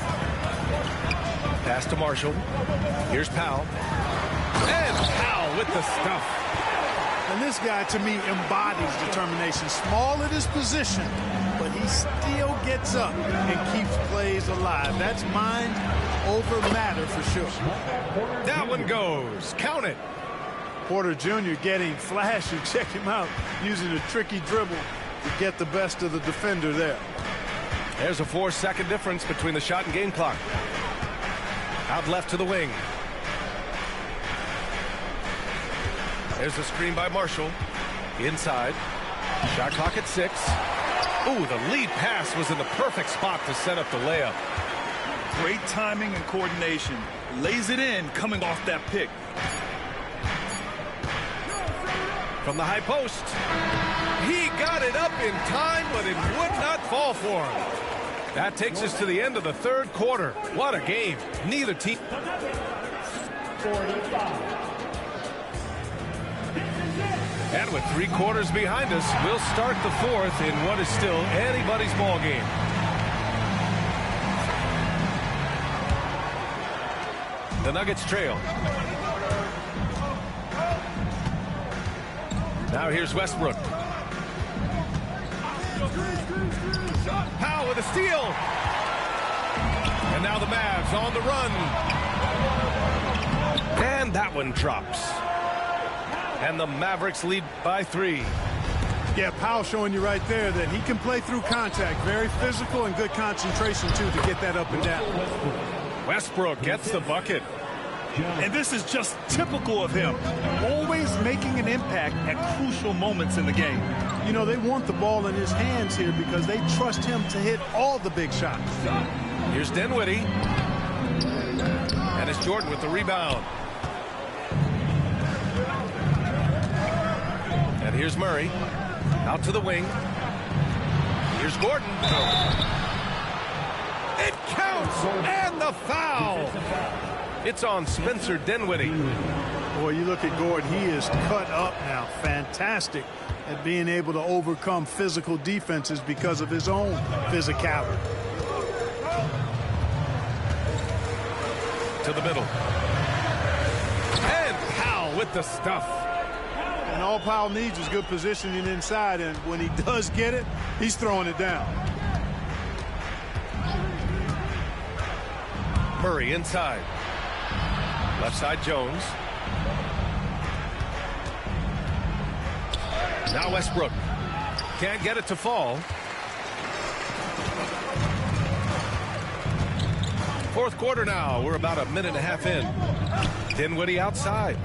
Pass to Marshall. Here's Powell. And Powell with the stuff. And this guy, to me, embodies determination. Small at his position, but he still gets up and keeps plays alive. That's mind over matter for sure. That one goes. Count it. Porter Jr. getting flashy. Check him out, using a tricky dribble to get the best of the defender there. There's a 4-second difference between the shot and game clock. Out left to the wing. There's the screen by Marshall. Inside. Shot clock at 6. Ooh, the lead pass was in the perfect spot to set up the layup. Great timing and coordination. Lays it in coming off that pick. From the high post. He got it up in time, but it would not fall for him. That takes us to the end of the third quarter. What a game. Neither team. 45. And with 3 quarters behind us, we'll start the fourth in what is still anybody's ball game. The Nuggets trail. Now here's Westbrook. Powell with a steal. And now the Mavs on the run. And that one drops. And the Mavericks lead by 3. Yeah, Powell showing you right there that he can play through contact. Very physical and good concentration, too, to get that up and down. Westbrook gets the bucket. And this is just typical of him. Always making an impact at crucial moments in the game. You know, they want the ball in his hands here because they trust him to hit all the big shots. Here's Dinwiddie. And it's Jordan with the rebound. And here's Murray. Out to the wing. Here's Gordon. It counts! And the foul! It's on Spencer Dinwiddie. Boy, you look at Gordon. He is cut up now. Fantastic at being able to overcome physical defenses because of his own physicality. To the middle. And Powell with the stuff. And all Powell needs is good positioning inside, and when he does get it, he's throwing it down. Murray inside. Left side Jones. Now Westbrook. Can't get it to fall. Fourth quarter now. We're about a minute and a half in. Dinwiddie outside.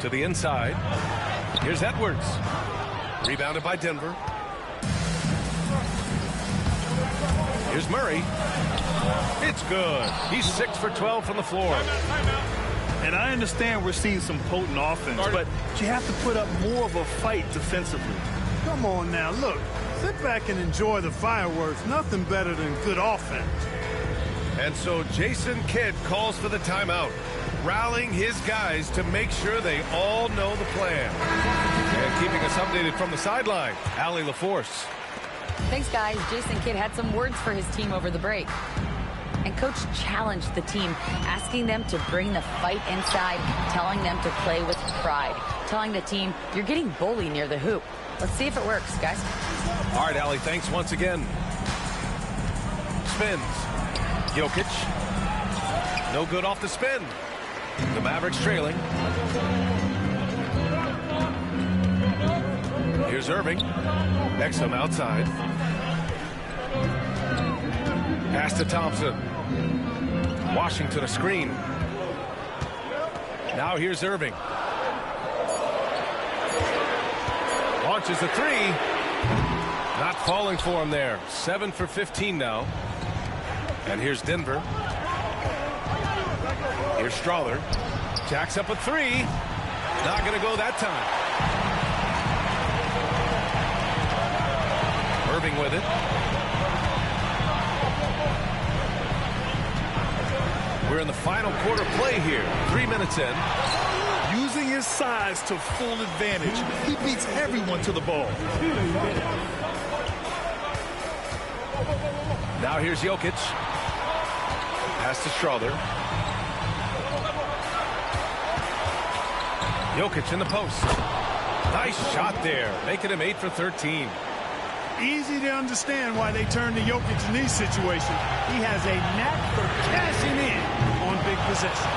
To the inside. Here's Edwards. Rebounded by Denver. Here's Murray. It's good. He's 6 for 12 from the floor. And I understand we're seeing some potent offense, but you have to put up more of a fight defensively. Come on now, look. Sit back and enjoy the fireworks. Nothing better than good offense. And so Jason Kidd calls for the timeout, rallying his guys to make sure they all know the plan. And keeping us updated from the sideline, Allie LaForce. Thanks, guys. Jason Kidd had some words for his team over the break. And Coach challenged the team, asking them to bring the fight inside, telling them to play with pride, telling the team, you're getting bullied near the hoop. Let's see if it works, guys. All right, Allie, thanks once again. Spins. Jokic. No good off the spin. The Mavericks trailing. Here's Irving. Exum outside. Pass to Thompson. Washington a screen. Now here's Irving. Launches the three. Not falling for him there. 7 for 15 now. And here's Denver. Here's Strawler. Jacks up a three. Not going to go that time. Irving with it. We're in the final quarter play here. 3 minutes in. Using his size to full advantage. He beats everyone to the ball. Now here's Jokic. Pass to Strawler. Jokic in the post. Nice shot there. Making him 8 for 13. Easy to understand why they turn to Jokic in these situations. He has a knack for cashing in on big possession.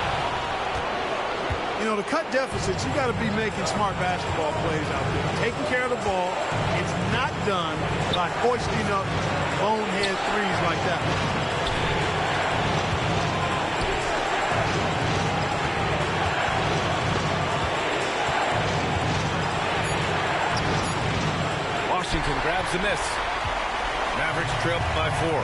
You know, to cut deficits, you got to be making smart basketball plays out there. Taking care of the ball. It's not done by hoisting up bonehead threes like that. Washington grabs the miss. Mavericks trail by 4.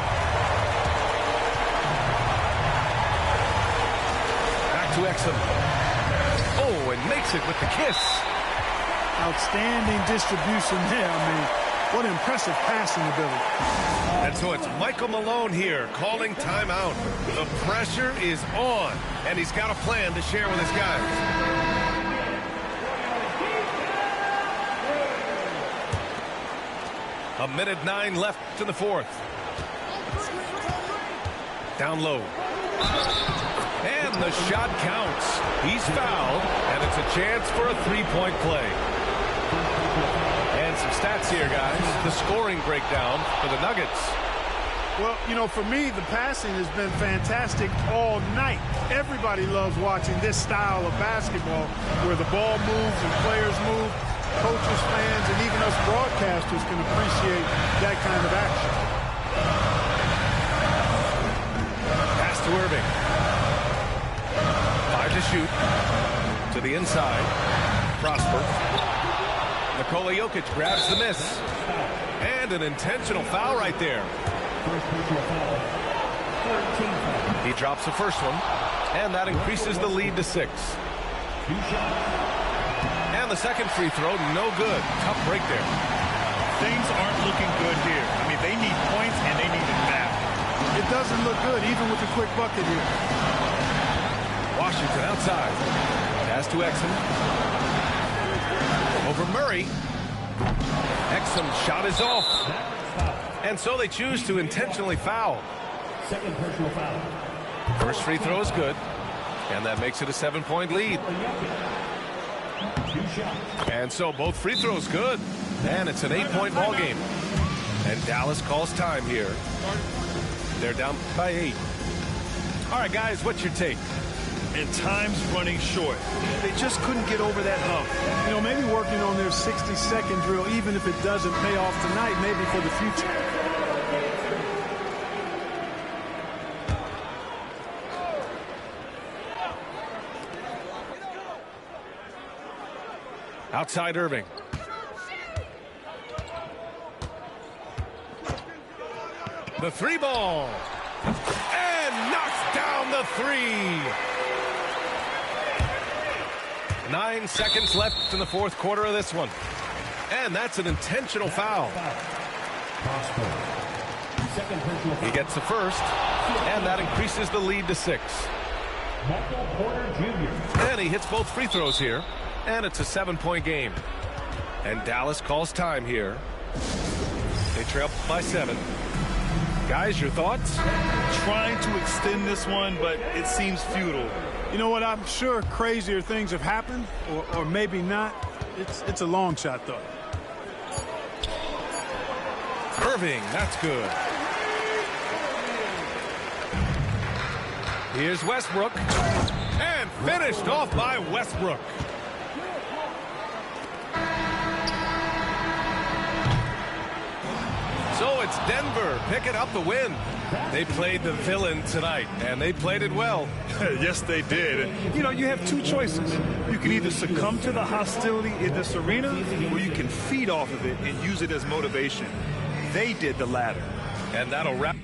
Back to Exum. Oh, and makes it with the kiss. Outstanding distribution there. I mean, what impressive passing ability. And so it's Michael Malone here calling timeout. The pressure is on, and he's got a plan to share with his guys. A minute 9 left in the fourth. Down low. And the shot counts. He's fouled, and it's a chance for a three-point play. And some stats here, guys. The scoring breakdown for the Nuggets. Well, you know, for me, the passing has been fantastic all night. Everybody loves watching this style of basketball where the ball moves and players move. Coaches, fans, and even us broadcasters can appreciate that kind of action. Pass to Irving. 5 to shoot. To the inside. Prosper. Nikola Jokic grabs the miss. And an intentional foul right there. He drops the first one. And that increases the lead to 6. The second free throw, no good. Tough break there. Things aren't looking good here. I mean, they need points, and they need it now. It doesn't look good, even with the quick bucket here. Washington outside. Pass to Exum. Over Murray. Exum's shot is off. And so they choose to intentionally foul. Second personal foul. First free throw is good. And that makes it a 7-point lead. And so both free throws good. And it's an 8-point ball game. And Dallas calls time here. They're down by 8. All right, guys, what's your take? And time's running short. They just couldn't get over that hump. You know, maybe working on their 60-second drill, even if it doesn't pay off tonight, maybe for the future. Outside Irving. The three ball. And knocks down the three. 9 seconds left in the fourth quarter of this one. And that's an intentional foul. He gets the first. And that increases the lead to 6. And he hits both free throws here. And it's a 7-point game. And Dallas calls time here They trail by 7. Guys, your thoughts? Trying to extend this one, but it seems futile. You know what? I'm sure crazier things have happened, or maybe not. It's a long shot, though. Irving, that's good. Here's Westbrook. And finished off by Westbrook. So it's Denver picking up the win. They played the villain tonight, and they played it well. Yes, they did. And, you know, you have two choices. You can either succumb to the hostility in this arena, or you can feed off of it and use it as motivation. They did the latter. And that'll wrap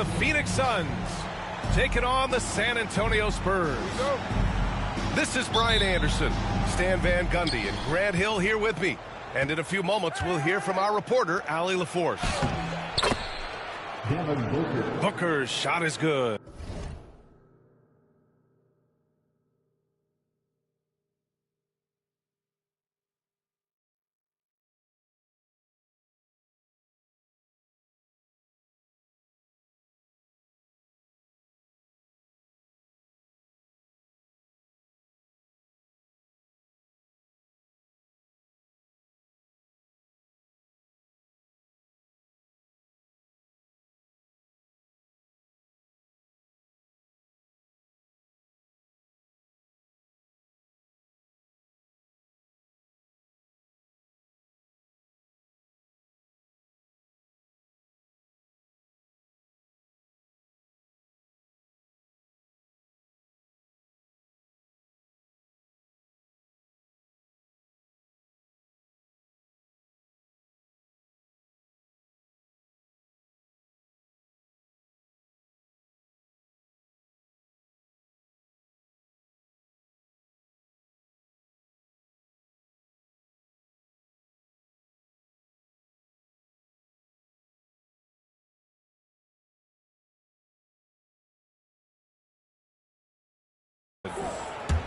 the Phoenix Suns taking on the San Antonio Spurs. This is Brian Anderson, Stan Van Gundy, and Grant Hill here with me. And in a few moments, we'll hear from our reporter, Allie LaForce. Booker's shot is good.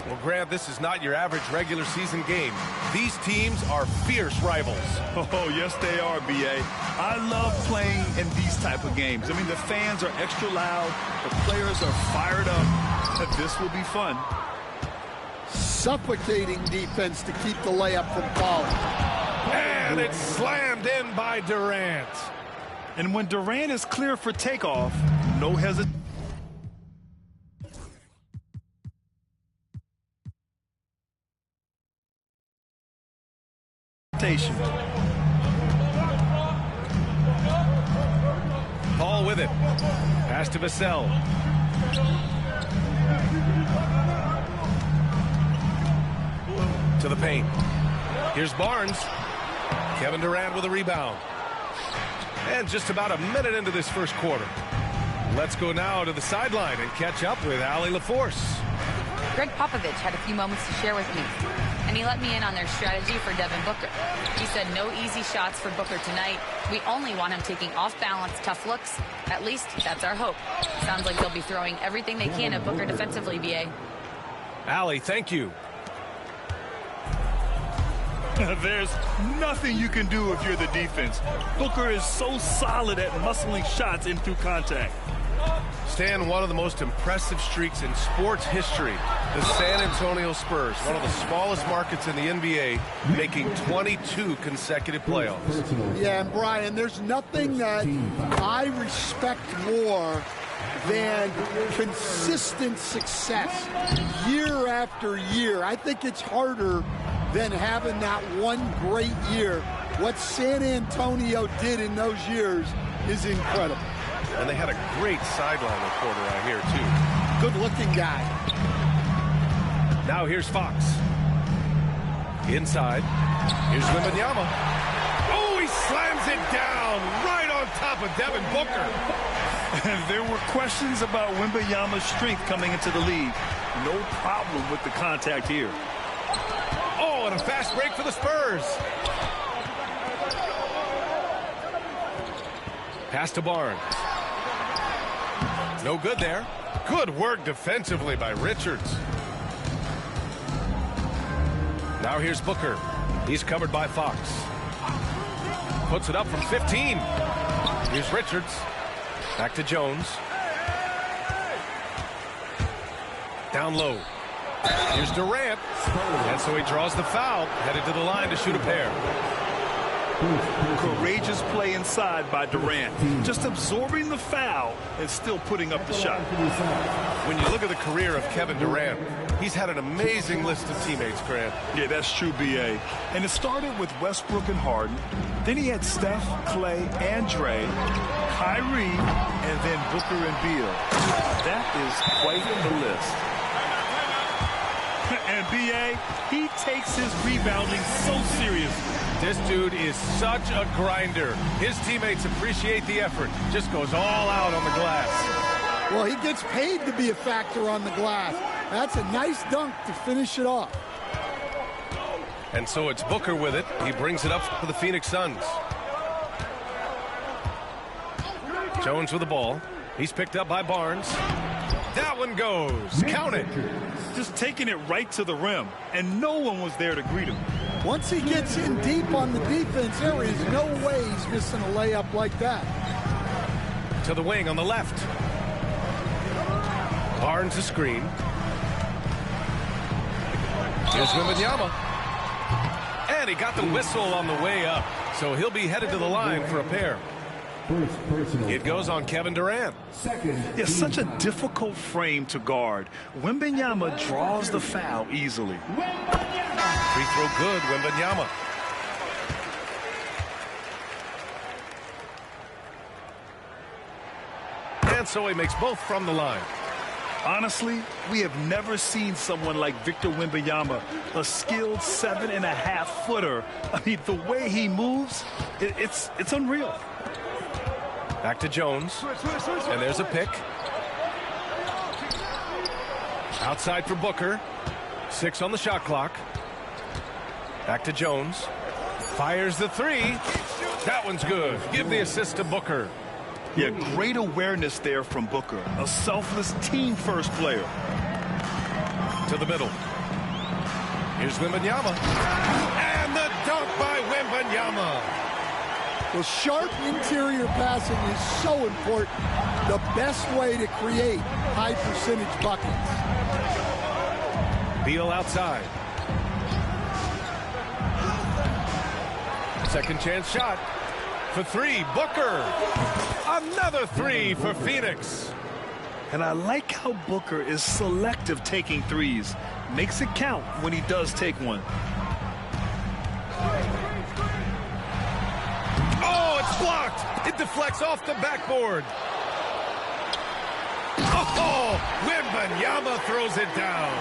Well, Grant, this is not your average regular season game. These teams are fierce rivals. Oh, yes, they are, B.A. I love playing in these type of games. I mean, the fans are extra loud. The players are fired up. This will be fun. Suffocating defense to keep the layup from falling. And it's slammed in by Durant. And when Durant is clear for takeoff, no hesitation. Paul with it. Pass to Vassell. To the paint. Here's Barnes. Kevin Durant with a rebound. And just about a minute into this first quarter. Let's go now to the sideline and catch up with Allie LaForce. Greg Popovich had a few moments to share with me, and he let me in on their strategy for Devin Booker. He said no easy shots for Booker tonight. We only want him taking off-balance, tough looks. At least that's our hope. Sounds like they'll be throwing everything they can at Booker defensively, B.A. Allie, thank you. There's nothing you can do if you're the defense. Booker is so solid at muscling shots in through contact. Stan, one of the most impressive streaks in sports history. The San Antonio Spurs, one of the smallest markets in the NBA, making 22 consecutive playoffs. Yeah, and Brian, there's nothing that I respect more than consistent success year after year. I think it's harder than having that one great year. What San Antonio did in those years is incredible. And they had a great sideline reporter out here, too. Good-looking guy. Now here's Fox. Inside. Here's Wembanyama. Oh, he slams it down right on top of Devin Booker. There were questions about Wembanyama's strength coming into the league. No problem with the contact here. Oh, and a fast break for the Spurs. Pass to Barnes. No good there. Good work defensively by Richards. Now here's Booker. He's covered by Fox. Puts it up from 15. Here's Richards. Back to Jones. Down low. Here's Durant. And so he draws the foul. Headed to the line to shoot a pair. Courageous play inside by Durant. Just absorbing the foul and still putting up the shot. When you look at the career of Kevin Durant, he's had an amazing list of teammates, Grant. Yeah, that's true, B.A. And it started with Westbrook and Harden. Then he had Steph, Clay, and Dre, Kyrie, and then Booker and Beal. That is quite the list. And B.A., day, he takes his rebounding so seriously. This dude is such a grinder. His teammates appreciate the effort. Just goes all out on the glass. Well, he gets paid to be a factor on the glass. That's a nice dunk to finish it off. And so it's Booker with it. He brings it up for the Phoenix Suns. Jones with the ball. He's picked up by Barnes. That one goes. Count it. Just taking it right to the rim, and no one was there to greet him. Once he gets in deep on the defense, there is no way he's missing a layup like that. To the wing on the left. Barnes a screen. Here's Wembanyama. And he got the whistle on the way up. So he'll be headed to the line for a pair. It goes on Kevin Durant. It's such a difficult frame to guard. Wembanyama draws the foul easily. Free throw good, Wembanyama. And so he makes both from the line. Honestly, we have never seen someone like Victor Wembanyama, a skilled 7.5-footer. I mean, the way he moves, it's unreal. Back to Jones. And there's a pick. Outside for Booker. 6 on the shot clock. Back to Jones. Fires the three. That one's good. Give the assist to Booker. Yeah, great awareness there from Booker. A selfless team-first player. To the middle. Here's Wembanyama. And the dunk by Wembanyama. Well, sharp interior passing is so important. The best way to create high-percentage buckets. Beal outside. Second chance shot. For three, Booker. Another three for Phoenix. And I like how Booker is selective taking threes. Makes it count when he does take one. Oh, it's blocked. It deflects off the backboard. Oh, Wembanyama throws it down.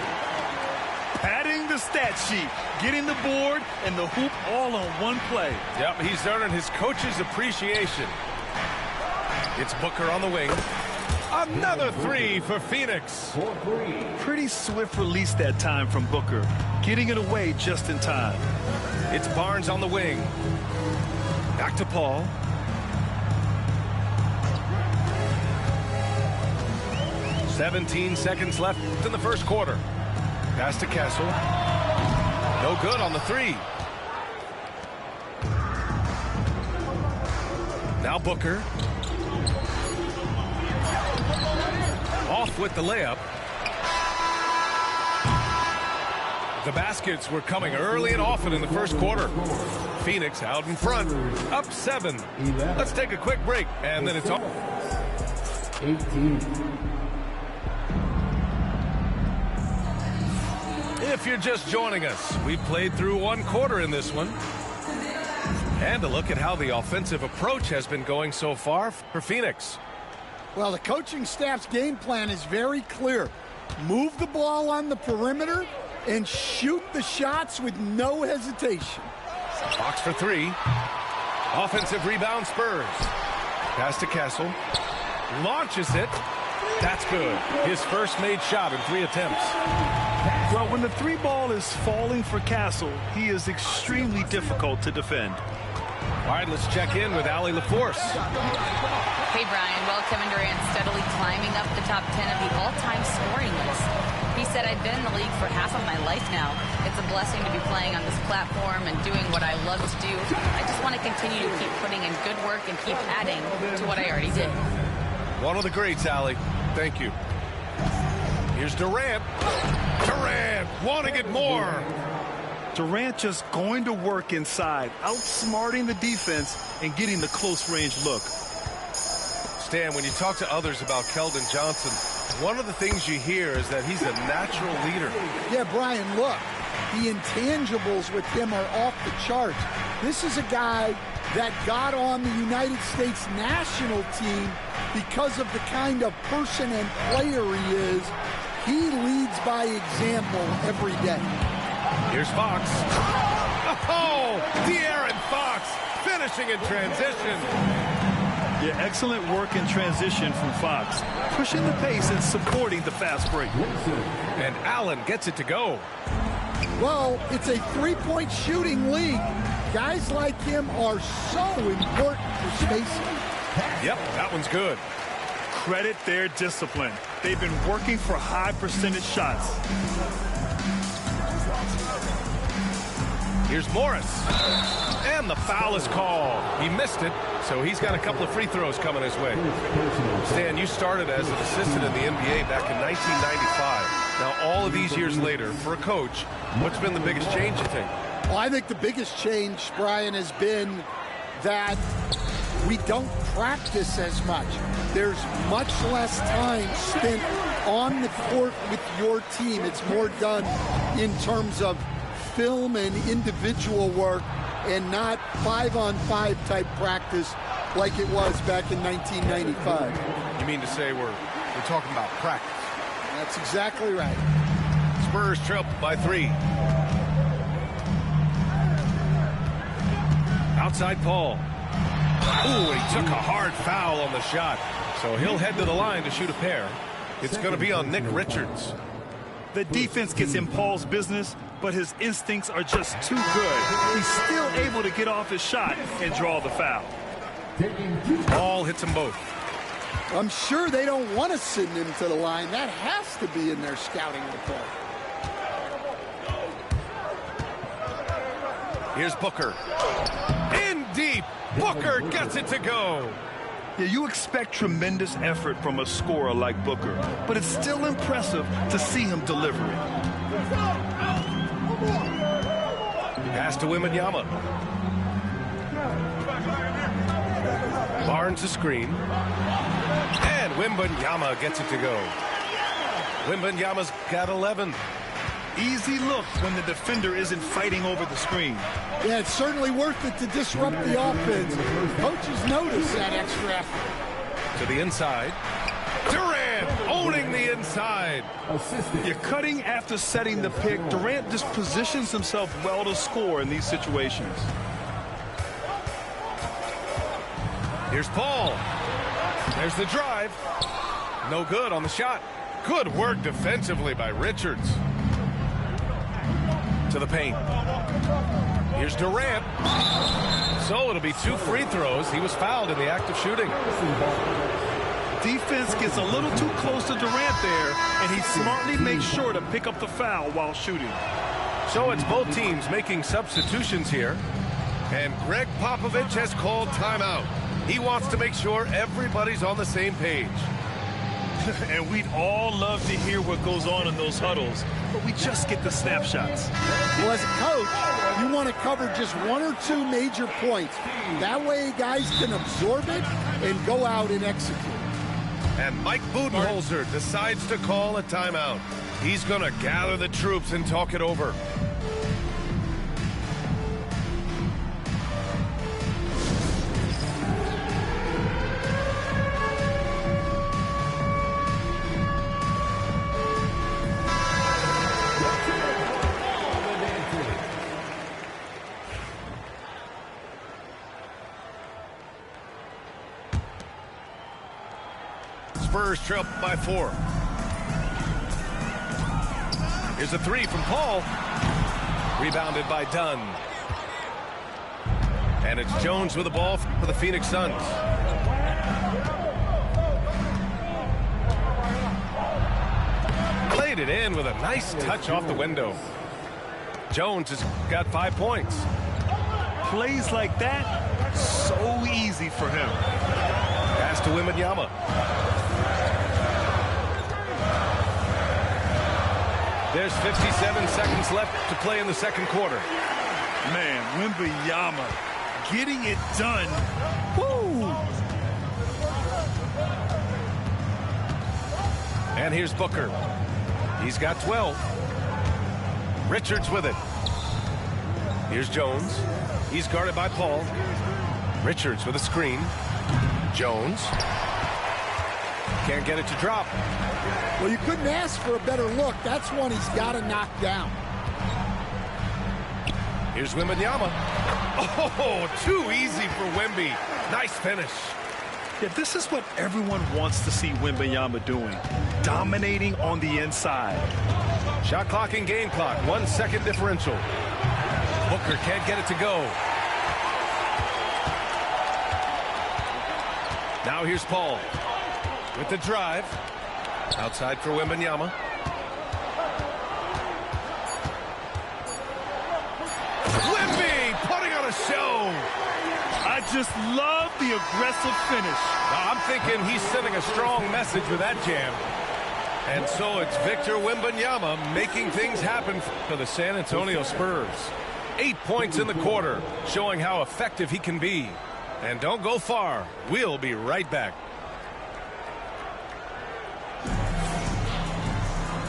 Padding the stat sheet, getting the board and the hoop all on one play. Yep, he's earning his coach's appreciation. It's Booker on the wing. Another three for Phoenix. Pretty swift release that time from Booker, getting it away just in time. It's Barnes on the wing. Back to Paul. "17 seconds left in the first quarter. Pass to Castle. No good on the three. Now Booker. Off with the layup. The baskets were coming early and often in the first quarter. Phoenix out in front, up 7. Let's take a quick break, and then it's on. 18. If you're just joining us, we played through one quarter in this one. And a look at how the offensive approach has been going so far for Phoenix. Well, the coaching staff's game plan is very clear. Move the ball on the perimeter and shoot the shots with no hesitation. Box for three. Offensive rebound Spurs. Pass to Castle. Launches it. That's good. His first made shot in 3 attempts. Well, when the three ball is falling for Castle, he is extremely difficult to defend. All right, let's check in with Allie LaForce. Hey, Brian. Well, Kevin Durant steadily climbing up the top 10 of the all-time scoring list. He said, I've been in the league for half of my life now. It's a blessing to be playing on this platform and doing what I love to do. I just want to continue to keep putting in good work and keep adding to what I already did. One of the greats, Allie. Thank you. Here's Durant. Durant wanting it more. Durant just going to work inside, outsmarting the defense and getting the close-range look. Stan, when you talk to others about Keldon Johnson, one of the things you hear is that he's a natural leader. Yeah, Brian, look, the intangibles with him are off the charts. This is a guy that got on the United States national team because of the kind of person and player he is. He leads by example every day. Here's Fox. Oh, De'Aaron Fox finishing in transition. Yeah, excellent work in transition from Fox. Pushing the pace and supporting the fast break. And Allen gets it to go. Well, it's a three-point shooting league. Guys like him are so important for spacing. Yep, that one's good. Credit their discipline. They've been working for high percentage shots. Here's Morris. And the foul is called. He missed it, so he's got a couple of free throws coming his way. Stan, you started as an assistant in the NBA back in 1995. Now, all of these years later, for a coach, what's been the biggest change, you think? Well, I think the biggest change, Brian, has been that we don't practice as much. There's much less time spent on the court with your team. It's more done in terms of film and individual work and not 5-on-5 type practice like it was back in 1995. You mean to say we're talking about practice? That's exactly right. Spurs trail by 3. Outside Paul. Ooh, he took a hard foul on the shot. So he'll head to the line to shoot a pair. It's going to be on Nick Richards. The defense gets in Paul's business, but his instincts are just too good. He's still able to get off his shot and draw the foul. Paul hits them both. I'm sure they don't want to send him to the line. That has to be in their scouting report. Here's Booker. In deep. Booker gets it to go. Yeah, you expect tremendous effort from a scorer like Booker, but it's still impressive to see him delivering. Pass to Wembanyama. Barnes a screen. And Wembanyama gets it to go. Wembanyama's got 11. Easy look when the defender isn't fighting over the screen. Yeah, it's certainly worth it to disrupt the offense. Coaches notice that extra effort. To the inside. Durant owning the inside. You're cutting after setting the pick. Durant just positions himself well to score in these situations. Here's Paul. There's the drive. No good on the shot. Good work defensively by Richards. To the paint. Here's Durant. So it'll be 2 free throws. He was fouled in the act of shooting. Defense gets a little too close to Durant there, and he smartly makes sure to pick up the foul while shooting. So it's both teams making substitutions here. And Greg Popovich has called timeout. He wants to make sure everybody's on the same page. And we'd all love to hear what goes on in those huddles, but we just get the snapshots. Well, as a coach, you want to cover just 1 or 2 major points. That way guys can absorb it and go out and execute. And Mike Budenholzer decides to call a timeout. He's going to gather the troops and talk it over. Spurs trail by 4. Here's a 3 from Paul. Rebounded by Dunn. And it's Jones with the ball for the Phoenix Suns. Played it in with a nice touch off the window. Jones has got 5 points. Plays like that, so easy for him. Pass to Wembanyama. There's 57 seconds left to play in the second quarter. Man, Wembanyama getting it done. Woo! And here's Booker. He's got 12. Richards with it. Here's Jones. He's guarded by Paul. Richards with a screen. Jones. Can't get it to drop. Well, you couldn't ask for a better look. That's one he's got to knock down. Here's Wembanyama. Oh, too easy for Wemby. Nice finish. Yeah, this is what everyone wants to see Wembanyama doing. Dominating on the inside. Shot clock and game clock. 1 second differential. Booker can't get it to go. Now here's Paul with the drive. Outside for Wembanyama. Wemby putting on a show. I just love the aggressive finish. I'm thinking he's sending a strong message with that jam. And so it's Victor Wembanyama making things happen for the San Antonio Spurs. 8 points in the quarter, showing how effective he can be. And don't go far. We'll be right back.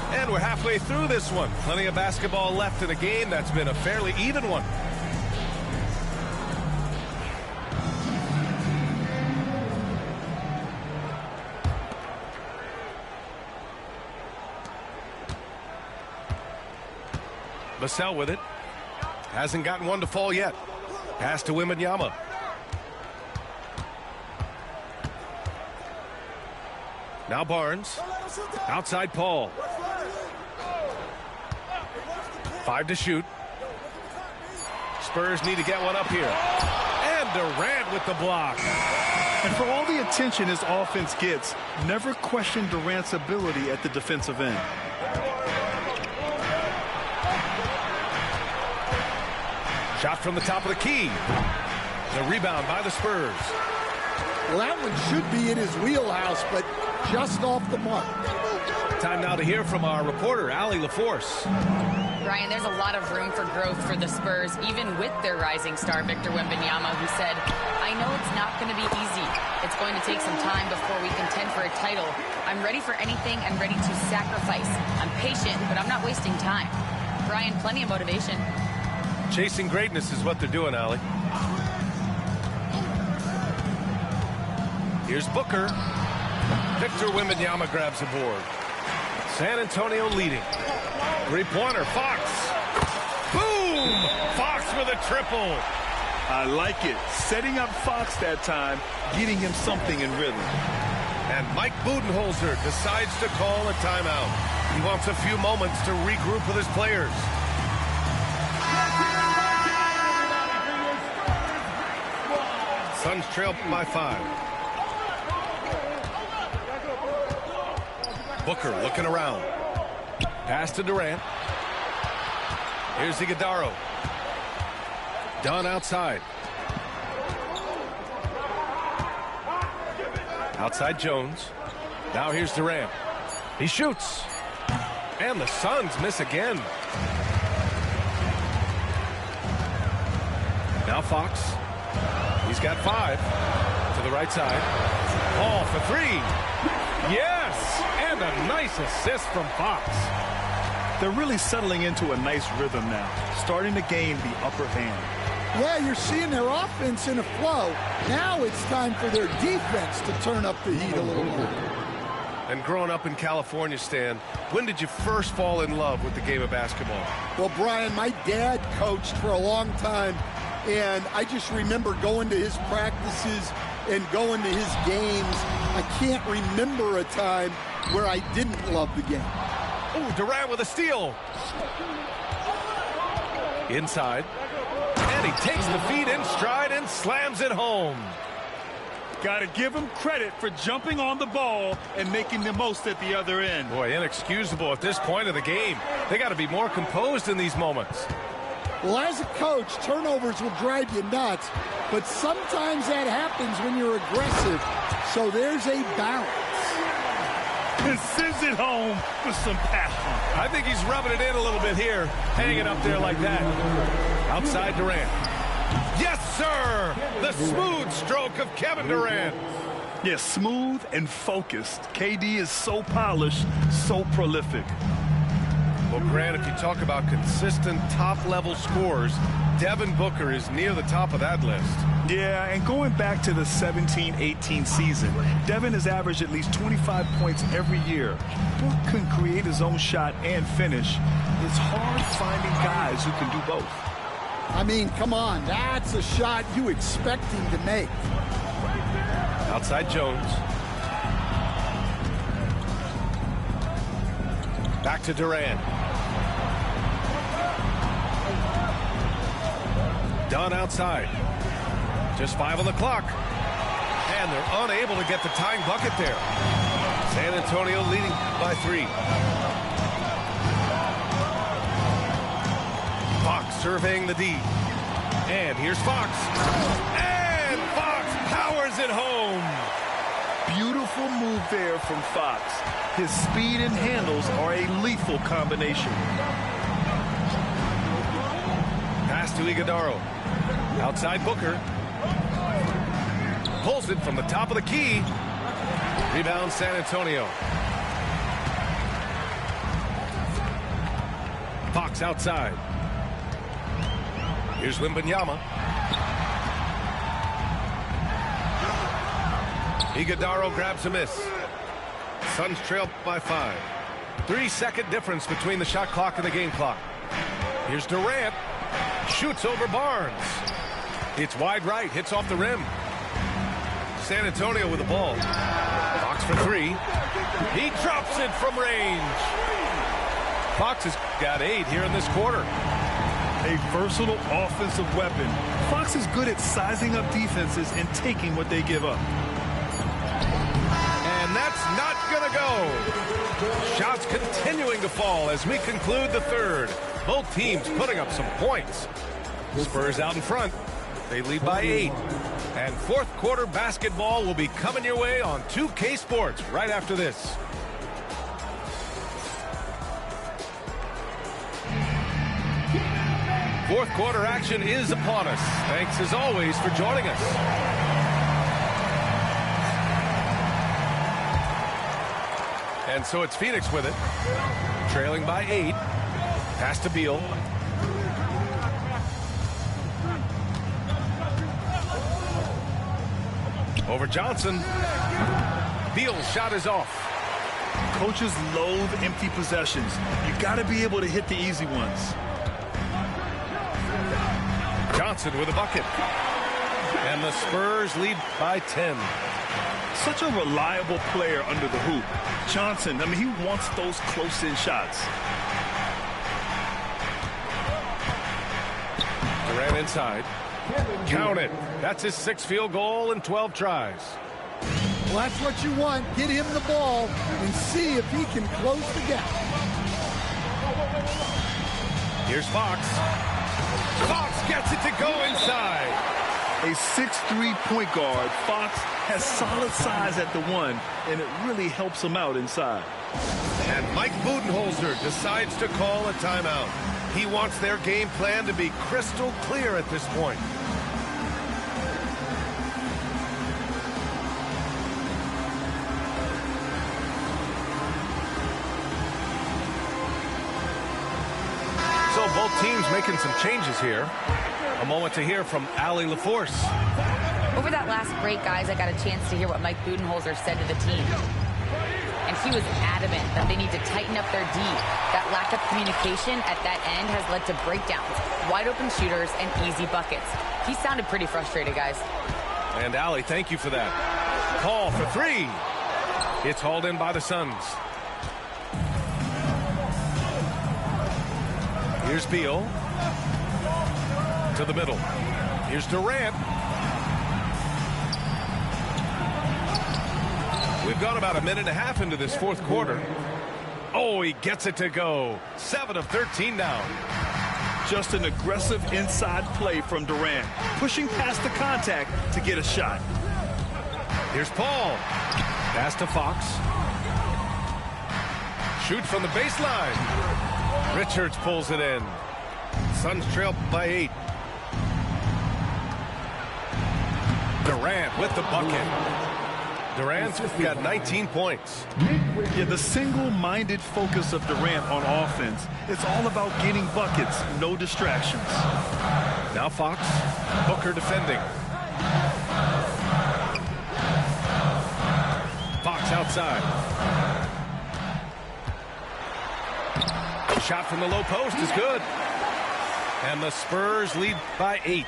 And we're halfway through this one. Plenty of basketball left in a game that's been a fairly even one. Vassell with it. Hasn't gotten one to fall yet. Pass to Wembanyama. Now Barnes. Outside Paul. 5 to shoot. Spurs need to get one up here. And Durant with the block. And for all the attention his offense gets, never question Durant's ability at the defensive end. Shot from the top of the key. The rebound by the Spurs. Well, that one should be in his wheelhouse, but just off the mark. Time now to hear from our reporter, Allie LaForce. Brian, there's a lot of room for growth for the Spurs, even with their rising star, Victor Wembanyama, who said, I know it's not going to be easy. It's going to take some time before we contend for a title. I'm ready for anything and ready to sacrifice. I'm patient, but I'm not wasting time. Brian, plenty of motivation. Chasing greatness is what they're doing, Allie. Here's Booker. Victor Wembanyama grabs the board. San Antonio leading. Three-pointer, Fox. Boom! Fox with a triple. I like it. Setting up Fox that time, getting him something in rhythm. And Mike Budenholzer decides to call a timeout. He wants a few moments to regroup with his players. Suns trail by 5. Booker looking around. Pass to Durant. Here's Iguodala. Dunn outside. Outside Jones. Now here's Durant. He shoots. And the Suns miss again. Now Fox. He's got 5 to the right side. Paul for 3. Yes! And a nice assist from Fox. They're really settling into a nice rhythm now, starting to gain the upper hand. Yeah, you're seeing their offense in a flow. Now it's time for their defense to turn up the heat a little more. And growing up in California, Stan, when did you first fall in love with the game of basketball? Well, Brian, my dad coached for a long time, and I just remember going to his practices and going to his games. I can't remember a time where I didn't love the game. Oh, Durant with a steal. Inside. And he takes the feed in stride and slams it home. Got to give him credit for jumping on the ball and making the most at the other end. Boy, inexcusable at this point of the game. They got to be more composed in these moments. Well, as a coach, turnovers will drive you nuts, but sometimes that happens when you're aggressive. So there's a balance. And sends it home with some passion. I think he's rubbing it in a little bit here, hanging up there like that. Outside Durant. Yes, sir! The smooth stroke of Kevin Durant. Yes, smooth and focused. KD is so polished, so prolific. Well, Grant, if you talk about consistent top-level scores, Devin Booker is near the top of that list. Yeah, and going back to the 17-18 season, Devin has averaged at least 25 points every year. Book can create his own shot and finish. It's hard finding guys who can do both. I mean, come on. That's a shot you expect him to make. Outside Jones. Back to Durant. Dunn outside. Just 5 on the clock. And they're unable to get the tying bucket there. San Antonio leading by 3. Fox surveying the D. And here's Fox. And Fox powers it home. Beautiful move there from Fox. His speed and handles are a lethal combination. Pass to Iguodaro. Outside Booker. Pulls it from the top of the key. Rebound San Antonio. Fox outside. Here's Wembanyama. Iguodaro grabs a miss. Suns trail by 5. 3-second difference between the shot clock and the game clock. Here's Durant. Shoots over Barnes. It's wide right. Hits off the rim. San Antonio with the ball. Fox for 3. He drops it from range. Fox has got 8 here in this quarter. A versatile offensive weapon. Fox is good at sizing up defenses and taking what they give up. And that's not going to go. Shots continuing to fall as we conclude the third. Both teams putting up some points. Spurs out in front. They lead by 8. And fourth quarter basketball will be coming your way on 2K Sports right after this. Fourth quarter action is upon us. Thanks as always for joining us. And so it's Phoenix with it. Trailing by 8. Pass to Beal. Over Johnson. Beal's shot is off. Coaches loathe empty possessions. You got to be able to hit the easy ones. Johnson with a bucket. And the Spurs lead by 10. Such a reliable player under the hoop. Johnson, I mean, he wants those close-in shots. Durant inside. Count it. That's his 6th field goal in 12 tries. Well, that's what you want. Get him the ball and see if he can close the gap. Here's Fox. Fox gets it to go inside. A 6'3" point guard, Fox has solid size at the 1, and it really helps him out inside. And Mike Budenholzer decides to call a timeout. He wants their game plan to be crystal clear at this point. So both teams making some changes here. A moment to hear from Allie LaForce. Over that last break, guys, I got a chance to hear what Mike Budenholzer said to the team. And he was adamant that they need to tighten up their D. That lack of communication at that end has led to breakdowns, wide open shooters, and easy buckets. He sounded pretty frustrated, guys. And Allie, thank you for that. Call for 3. It's hauled in by the Suns. Here's Beal. To the middle. Here's Durant. We've gone about a minute and a half into this fourth quarter. Oh, he gets it to go. 7 of 13 now. Just an aggressive inside play from Durant, pushing past the contact to get a shot. Here's Paul. Pass to Fox. Shoot from the baseline. Richards pulls it in. Suns trail by 8. Durant with the bucket. Durant's got 19 points. Yeah, the single-minded focus of Durant on offense, it's all about getting buckets, no distractions. Now Fox, Booker defending. Fox outside. Shot from the low post is good. And the Spurs lead by 8.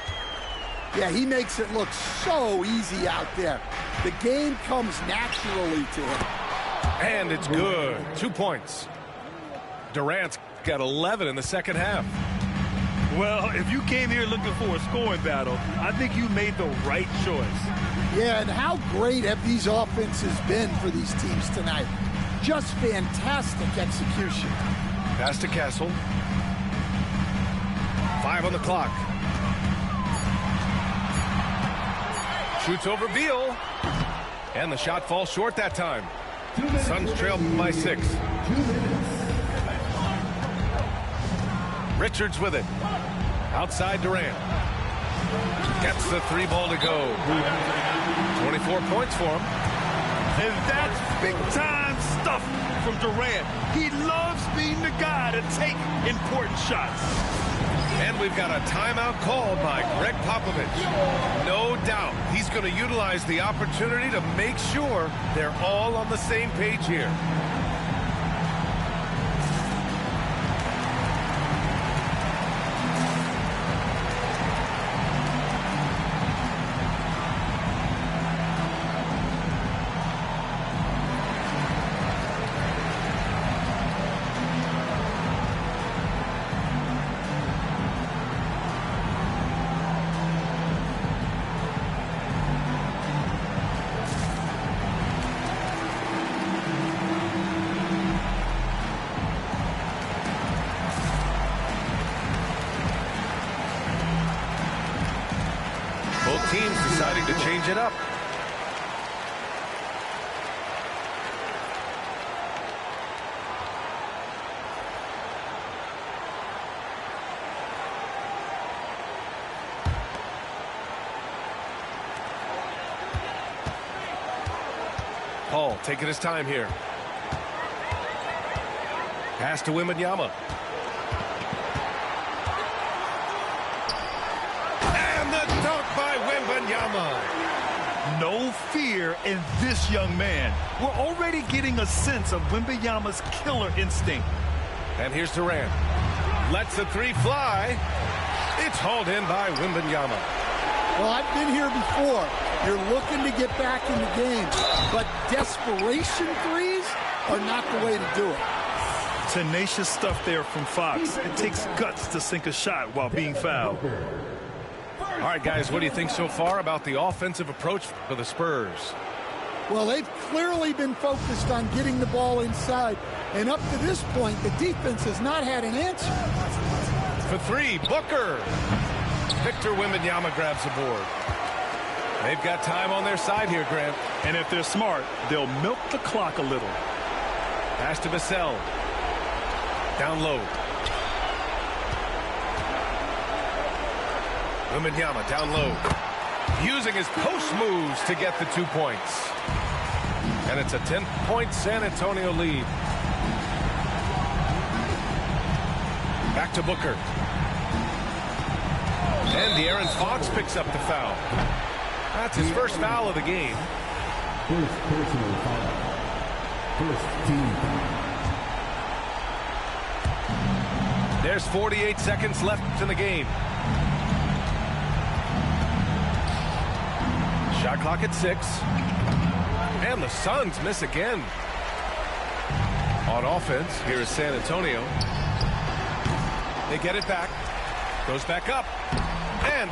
Yeah, he makes it look so easy out there. The game comes naturally to him. And it's good. 2 points. Durant's got 11 in the second half. Well, if you came here looking for a scoring battle, I think you made the right choice. Yeah, and how great have these offenses been for these teams tonight? Just fantastic execution. Pass to Castle. 5 on the clock. Shoots over Beal. And the shot falls short that time. Suns trail by 6. Richards with it. Outside Durant. Gets the 3 ball to go. 24 points for him. And that's big-time stuff from Durant. He loves being the guy to take important shots. And we've got a timeout called by Greg Popovich. No doubt he's going to utilize the opportunity to make sure they're all on the same page here. Both teams deciding to change it up. Paul taking his time here. Pass to Wembanyama. No fear in this young man. We're already getting a sense of Wembanyama's killer instinct. And here's Durant. Lets the 3 fly. It's hauled in by Wembanyama. Well, I've been here before. You're looking to get back in the game, but desperation threes are not the way to do it. Tenacious stuff there from Fox. It takes guts to sink a shot while being fouled. All right, guys, what do you think so far about the offensive approach for the Spurs? Well, they've clearly been focused on getting the ball inside, and up to this point, the defense has not had an answer. For 3, Booker. Victor Wembanyama grabs the board. They've got time on their side here, Grant. And if they're smart, they'll milk the clock a little. Pass to Vassell. Down low. Wembanyama down low. Using his post moves to get the 2 points. And it's a 10-point San Antonio lead. Back to Booker. And De'Aaron Fox picks up the foul. That's his first foul of the game. First personal foul. First team foul. There's 48 seconds left in the game. Shot clock at 6. And the Suns miss again. On offense, here is San Antonio. They get it back. Goes back up. And